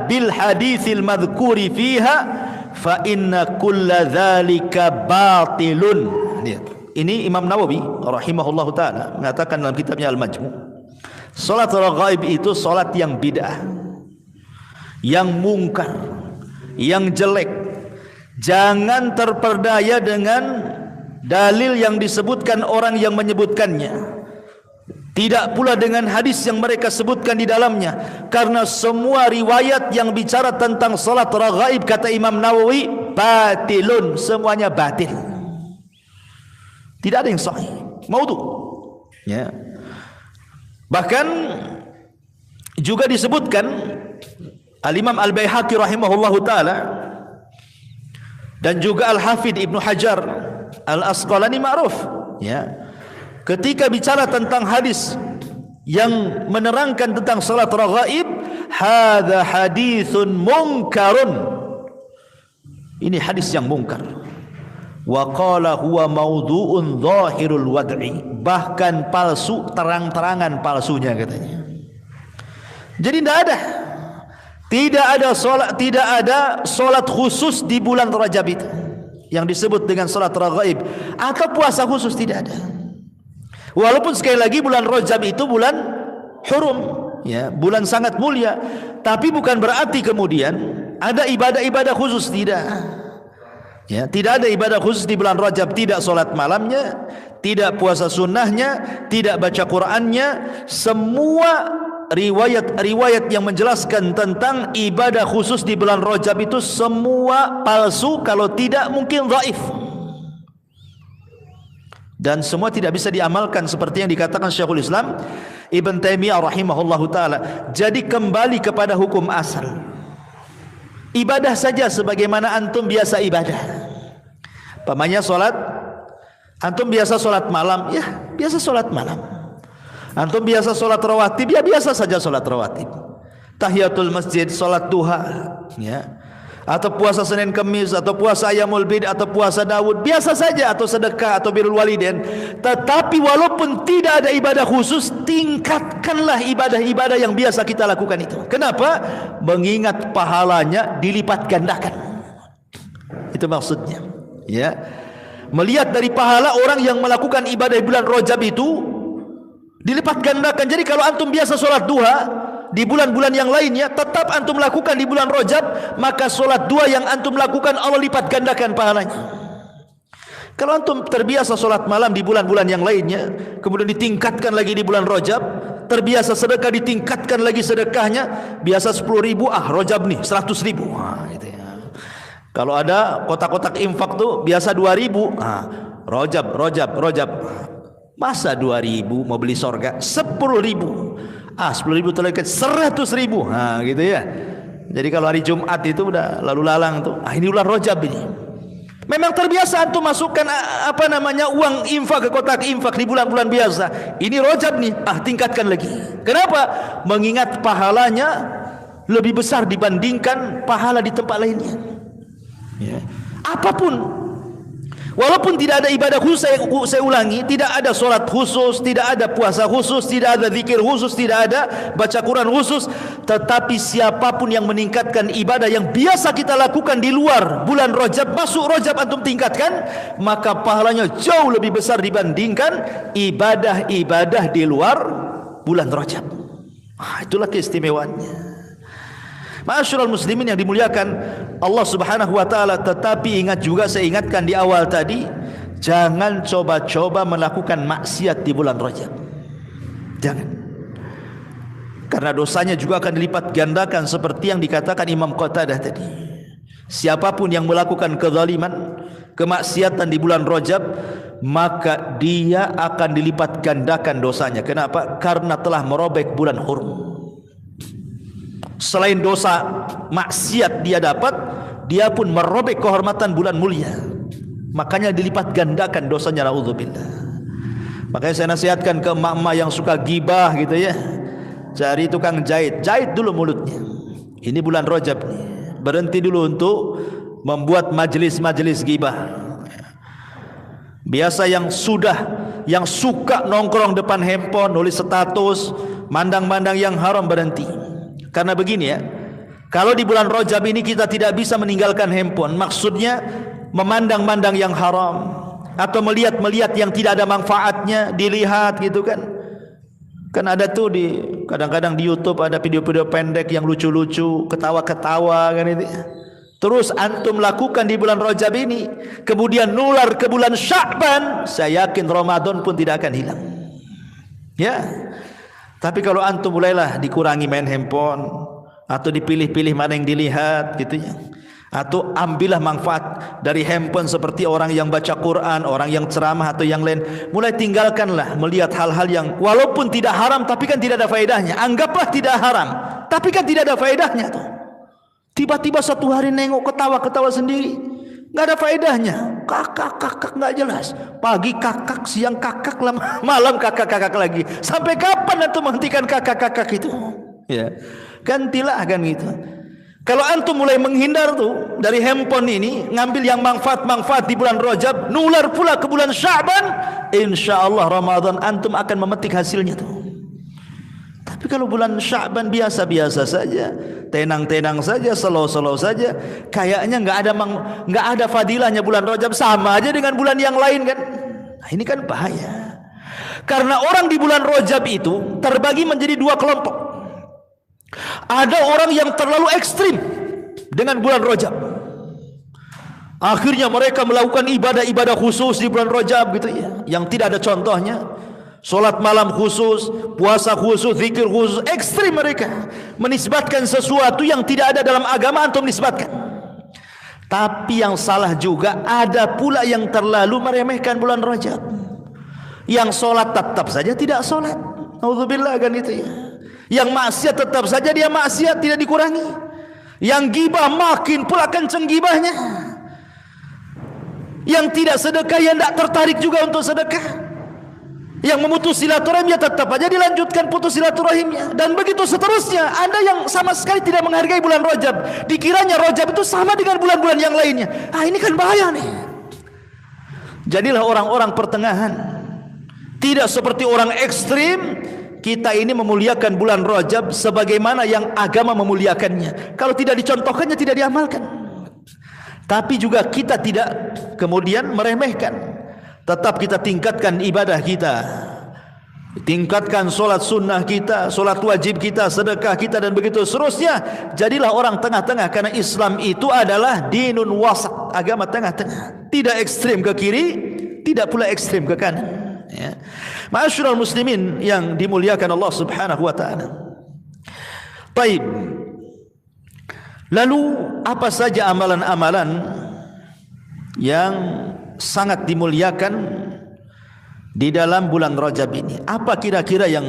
bil haditsil madhkuri fiha fa inna kulla dzalika batilun. Ini Imam Nawawi rahimahullahu taala mengatakan dalam kitabnya Al-Majmu', salat raghaib itu salat yang bid'ah, yang mungkar, yang jelek. Jangan terperdaya dengan dalil yang disebutkan orang yang menyebutkannya. Tidak pula dengan hadis yang mereka sebutkan di dalamnya, karena semua riwayat yang bicara tentang salat raghaib, kata Imam Nawawi, batilun, semuanya batil. Tidak ada yang sahih, maudhu. Ya. Bahkan juga disebutkan Al-Imam Al-Baihaqi rahimahullahu taala dan juga Al-Hafidh Ibnu Hajar Al-Asqalani ma'ruf, ya, ketika bicara tentang hadis yang menerangkan tentang salat raghaib, hadza haditsun munkarun. Ini hadis yang mungkar. Wa qala huwa maudhu'un zahirul wad'i, bahkan palsu, terang-terangan palsunya katanya. Jadi tidak ada salat khusus di bulan Rajab itu yang disebut dengan salat raghaib atau puasa khusus, tidak ada. Walaupun sekali lagi bulan Rajab itu bulan hurum, ya, bulan sangat mulia, tapi bukan berarti kemudian ada ibadah-ibadah khusus, tidak. Ya, tidak ada ibadah khusus di bulan Rajab, tidak solat malamnya, tidak puasa sunnahnya, tidak baca Qur'annya. Semua riwayat-riwayat yang menjelaskan tentang ibadah khusus di bulan Rajab itu semua palsu, kalau tidak mungkin dhaif. Dan semua tidak bisa diamalkan seperti yang dikatakan Syekhul Islam Ibn Taimiyah rahimahullahu ta'ala. Jadi kembali kepada hukum asal, ibadah saja sebagaimana antum biasa ibadah. Pamannya solat, antum biasa solat malam, ya biasa solat malam. Antum biasa solat rawatib, ya biasa saja solat rawatib. Tahiyatul masjid, solat duha, ya, atau puasa Senin Kamis, atau puasa Ayyamul Bid, atau puasa Daud, biasa saja, atau sedekah, atau birrul walidain. Tetapi walaupun tidak ada ibadah khusus, tingkatkanlah ibadah-ibadah yang biasa kita lakukan itu. Kenapa? Mengingat pahalanya dilipat gandakan. Itu maksudnya, ya. Melihat dari pahala orang yang melakukan ibadah di bulan Rajab itu dilipat gandakan. Jadi kalau antum biasa sholat duha di bulan-bulan yang lainnya, tetap antum lakukan di bulan Rajab, maka solat dua yang antum lakukan Allah lipat gandakan pahalanya. Kalau antum terbiasa solat malam di bulan-bulan yang lainnya, kemudian ditingkatkan lagi di bulan Rajab, terbiasa sedekah ditingkatkan lagi sedekahnya, biasa 10.000, Rajab nih 100.000. Gitu ya. Kalau ada kotak-kotak infak tuh biasa 2.000, Rajab. Masa 2.000 mau beli sorga? 10.000. 10.000 terlebih 100.000, gitu ya. Jadi kalau hari Jumat itu udah lalu lalang tuh, ini bulan Rajab ini. Memang terbiasa antum masukkan uang infak ke kotak infak di bulan-bulan biasa. Ini Rajab nih, tingkatkan lagi. Kenapa? Mengingat pahalanya lebih besar dibandingkan pahala di tempat lainnya. Ya. Apapun, walaupun tidak ada ibadah khusus, saya ulangi, tidak ada solat khusus, tidak ada puasa khusus, tidak ada zikir khusus, tidak ada baca Quran khusus, tetapi siapapun yang meningkatkan ibadah yang biasa kita lakukan di luar bulan Rajab, masuk Rajab antum tingkatkan, maka pahalanya jauh lebih besar dibandingkan ibadah-ibadah di luar bulan Rajab. Itulah keistimewaannya. Ma'asyiral muslimin yang dimuliakan Allah Subhanahu wa taala. Tetapi ingat juga, saya ingatkan di awal tadi, jangan coba-coba melakukan maksiat di bulan Rajab. Jangan. Karena dosanya juga akan dilipat gandakan seperti yang dikatakan Imam Qatadah tadi. Siapapun yang melakukan kezaliman, kemaksiatan di bulan Rajab, maka dia akan dilipat gandakan dosanya. Kenapa? Karena telah merobek bulan hurum. Selain dosa maksiat dia dapat, dia pun merobek kehormatan bulan mulia. Makanya dilipat gandakan dosanya, naudzubillah. Makanya saya nasihatkan ke emak-emak yang suka gibah gitu ya, cari tukang jahit dulu mulutnya. Ini bulan Rajab nih, berhenti dulu untuk membuat majelis-majelis gibah. Biasa yang suka nongkrong depan handphone, nulis status, mandang-mandang yang haram, berhenti. Karena begini ya, kalau di bulan Rajab ini kita tidak bisa meninggalkan handphone, maksudnya memandang-mandang yang haram atau melihat-melihat yang tidak ada manfaatnya, dilihat gitu kan. Kan ada tuh kadang-kadang di YouTube ada video-video pendek yang lucu-lucu, ketawa-ketawa kan itu. Terus antum lakukan di bulan Rajab ini, kemudian nular ke bulan Sya'ban, saya yakin Ramadan pun tidak akan hilang. Ya. Tapi kalau antum mulailah dikurangi main handphone, atau dipilih-pilih mana yang dilihat gitu ya, atau ambillah manfaat dari handphone seperti orang yang baca Quran, orang yang ceramah atau yang lain, mulai tinggalkanlah melihat hal-hal yang walaupun tidak haram tapi kan tidak ada faedahnya. Anggaplah tidak haram tapi kan tidak ada faedahnya tuh. Tiba-tiba satu hari nengok ketawa-ketawa sendiri, nggak ada faedahnya. kakak nggak jelas. Pagi kakak, siang kakak, malam kakak lagi. Sampai kapan antum menghentikan kakak itu? Ya, gantilah kan gitu. Kalau antum mulai menghindar tuh dari handphone ini, ngambil yang manfaat di bulan Rajab, nular pula ke bulan Sya'ban, insyaallah Ramadan antum akan memetik hasilnya tuh. Tapi kalau bulan Sya'ban biasa-biasa saja, tenang-tenang saja, slow-slow saja, kayaknya nggak ada fadilahnya bulan Rajab, sama aja dengan bulan yang lain kan. Nah, ini kan bahaya. Karena orang di bulan Rajab itu terbagi menjadi dua kelompok. Ada orang yang terlalu ekstrim dengan bulan Rajab. Akhirnya mereka melakukan ibadah-ibadah khusus di bulan Rajab gitu ya, yang tidak ada contohnya. Solat malam khusus, puasa khusus, zikir khusus, ekstrim mereka menisbatkan sesuatu yang tidak ada dalam agama antum nisbatkan. Tapi yang salah juga ada pula yang terlalu meremehkan bulan Rajab. Yang solat tetap saja tidak solat, naudzubillah kan itu ya. Yang maksiat tetap saja dia maksiat, tidak dikurangi. Yang gibah makin pula kenceng gibahnya. Yang tidak sedekah, yang tidak tertarik juga untuk sedekah. Yang memutus silaturahim, ya tetap aja dilanjutkan putus silaturahimnya. Dan begitu seterusnya. Ada yang sama sekali tidak menghargai bulan Rajab, dikiranya Rajab itu sama dengan bulan-bulan yang lainnya. Ini kan bahaya nih. Jadilah orang-orang pertengahan, tidak seperti orang ekstrim. Kita ini memuliakan bulan Rajab sebagaimana yang agama memuliakannya. Kalau tidak dicontohkannya, tidak diamalkan. Tapi juga kita tidak kemudian meremehkan. Tetap kita tingkatkan ibadah kita, tingkatkan solat sunnah kita, solat wajib kita, sedekah kita, dan begitu seterusnya. Jadilah orang tengah-tengah, karena Islam itu adalah dinun wasat, agama tengah-tengah, tidak ekstrim ke kiri, tidak pula ekstrim ke kanan ya. Ma'asyiral muslimin yang dimuliakan Allah subhanahu wa ta'ala. Baik, lalu apa saja amalan-amalan yang sangat dimuliakan di dalam bulan Rajab ini? Apa kira-kira yang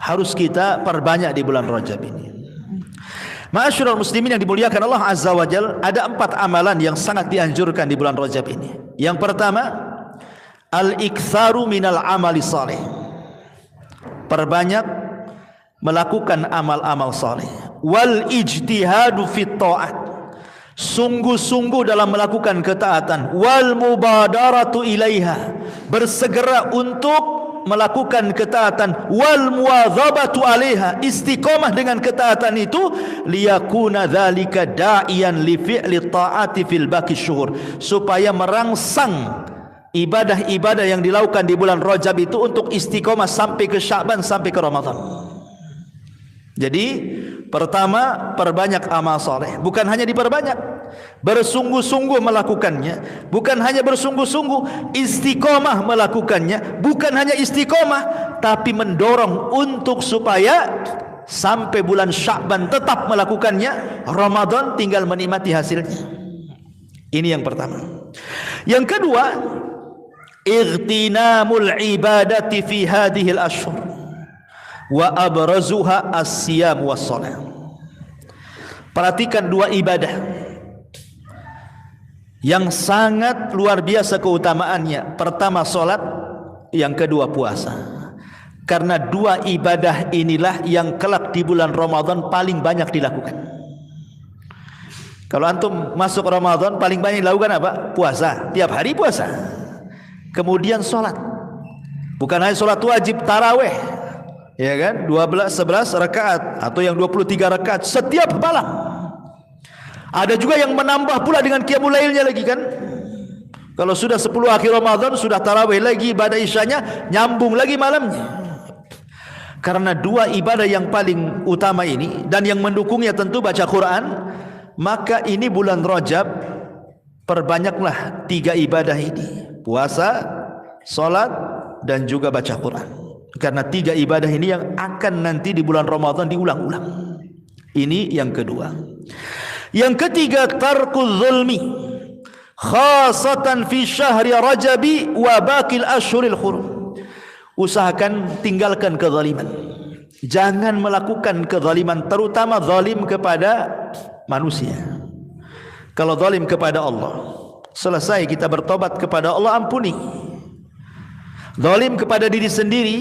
harus kita perbanyak di bulan Rajab ini? Ma'asyiral muslimin yang dimuliakan Allah Azza wa Jalla, ada 4 amalan yang sangat dianjurkan di bulan Rajab ini. Yang pertama, al-iktsaru minal amali salih. Perbanyak melakukan amal-amal saleh. Wal ijtihadu fit ta'at. Sungguh-sungguh dalam melakukan ketaatan. Wal mubadaratu ilaiha, bersegera untuk melakukan ketaatan. Wal muwadhabatu alaiha, istiqamah dengan ketaatan itu. Liyakuna dzalika da'iyan li fi'li ta'ati fil baqi syuhur, supaya merangsang ibadah-ibadah yang dilakukan di bulan Rajab itu untuk istiqamah sampai ke Sya'ban, sampai ke Ramadan. Jadi pertama, perbanyak amal soleh. Bukan hanya diperbanyak, bersungguh-sungguh melakukannya. Bukan hanya bersungguh-sungguh, istiqomah melakukannya. Bukan hanya istiqomah, tapi mendorong untuk supaya sampai bulan Sya'ban tetap melakukannya. Ramadan tinggal menikmati hasilnya. Ini yang pertama. Yang kedua, ightinamul ibadati fi hadhil ashhur wa abrazuha as-siyam was-shalah. Perhatikan 2 ibadah yang sangat luar biasa keutamaannya. Pertama salat, yang kedua puasa. Karena 2 ibadah inilah yang kelak di bulan Ramadan paling banyak dilakukan. Kalau antum masuk Ramadan, paling banyak dilakukan apa? Puasa, tiap hari puasa. Kemudian salat. Bukan hanya salat wajib, tarawih, ya kan, 12, 11 rakaat atau yang 23 rakaat setiap malam. Ada juga yang menambah pula dengan qiyamul lailnya lagi kan. Kalau sudah 10 akhir Ramadan, sudah tarawih lagi, ibadah isyanya, nyambung lagi malamnya. Karena 2 ibadah yang paling utama ini, dan yang mendukungnya tentu baca Quran, maka ini bulan Rajab perbanyaklah 3 ibadah ini: puasa, salat, dan juga baca Quran. Karena 3 ibadah ini yang akan nanti di bulan Ramadan diulang-ulang. Ini yang kedua. Yang ketiga, tarkul zulmi, khasatan fi syahri Rajabi wa baqil ashhuril hurum. Usahakan tinggalkan kezaliman. Jangan melakukan kezaliman, terutama zalim kepada manusia. Kalau zalim kepada Allah, selesai kita bertobat kepada Allah, ampuni. Zalim kepada diri sendiri,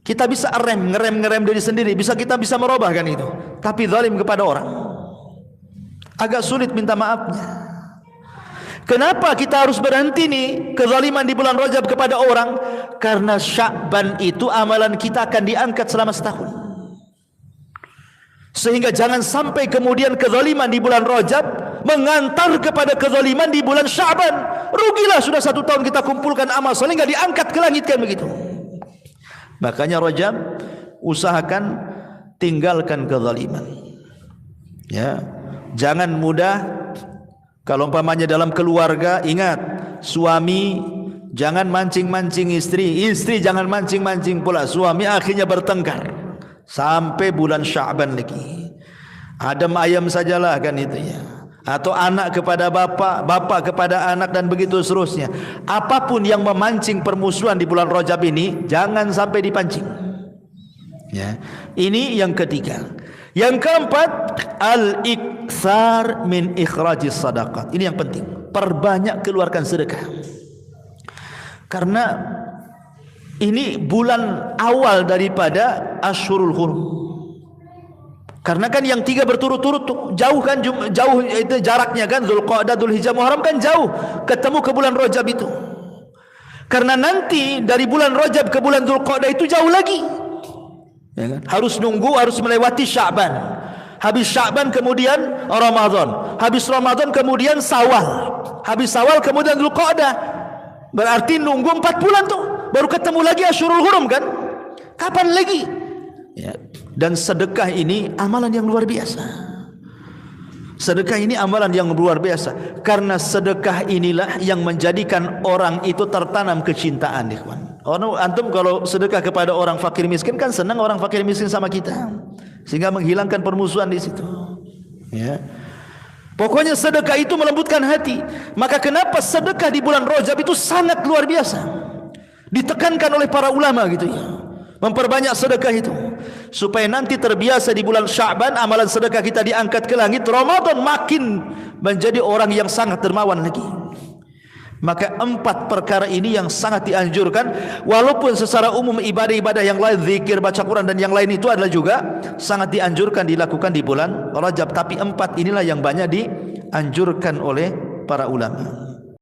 kita bisa ngerem diri sendiri, kita bisa merubahkan itu. Tapi zalim kepada orang, agak sulit minta maafnya. Kenapa kita harus berhenti nih kezaliman di bulan Rajab kepada orang? Karena Sya'ban itu amalan kita akan diangkat selama setahun. Sehingga jangan sampai kemudian kezaliman di bulan Rajab mengantar kepada kezaliman di bulan Sya'ban. Rugilah sudah 1 tahun kita kumpulkan amal soleh nggak diangkat ke langit kan begitu. Makanya Rajab usahakan tinggalkan kezaliman. Ya, jangan mudah. Kalau umpamanya dalam keluarga, ingat, suami jangan mancing-mancing istri, istri jangan mancing-mancing pula suami, akhirnya bertengkar sampai bulan Sya'ban lagi. Adem ayam sajalah kan itu ya. Atau anak kepada bapak, bapak kepada anak, dan begitu seterusnya. Apapun yang memancing permusuhan di bulan Rajab ini jangan sampai dipancing. Ya. Ini yang ketiga. Yang keempat, al-iktsar min ikhrajis sadaqat. Ini yang penting. Perbanyak keluarkan sedekah. Karena ini bulan awal daripada Ashhurul Hurum. Karena kan yang 3 berturut-turut jauh kan, jauh itu jaraknya kan, Dzulqa'dah, Dzulhijjah, Muharram kan jauh ketemu ke bulan Rajab itu. Karena nanti dari bulan Rajab ke bulan Dzulqa'dah itu jauh lagi. Ya kan? Harus nunggu, harus melewati Sya'ban. Habis Sya'ban kemudian Ramadan. Habis Ramadan kemudian Syawal. Habis Syawal kemudian Dzulqa'dah. Berarti nunggu 4 bulan tuh baru ketemu lagi Ashhurul Hurum kan? Kapan lagi? Ya. Dan sedekah ini amalan yang luar biasa. Sedekah ini amalan yang luar biasa. Karena sedekah inilah yang menjadikan orang itu tertanam kecintaan, ikhwan. Antum kalau sedekah kepada orang fakir miskin kan senang orang fakir miskin sama kita, sehingga menghilangkan permusuhan di situ. Ya. Pokoknya sedekah itu melembutkan hati. Maka kenapa sedekah di bulan Rajab itu sangat luar biasa, ditekankan oleh para ulama gitu ya. Memperbanyak sedekah itu supaya nanti terbiasa di bulan Sya'ban amalan sedekah kita diangkat ke langit. Ramadan makin menjadi orang yang sangat dermawan lagi. Maka 4 perkara ini yang sangat dianjurkan. Walaupun secara umum ibadah-ibadah yang lain, zikir, baca Quran dan yang lain itu adalah juga sangat dianjurkan dilakukan di bulan Rajab, tapi 4 inilah yang banyak dianjurkan oleh para ulama.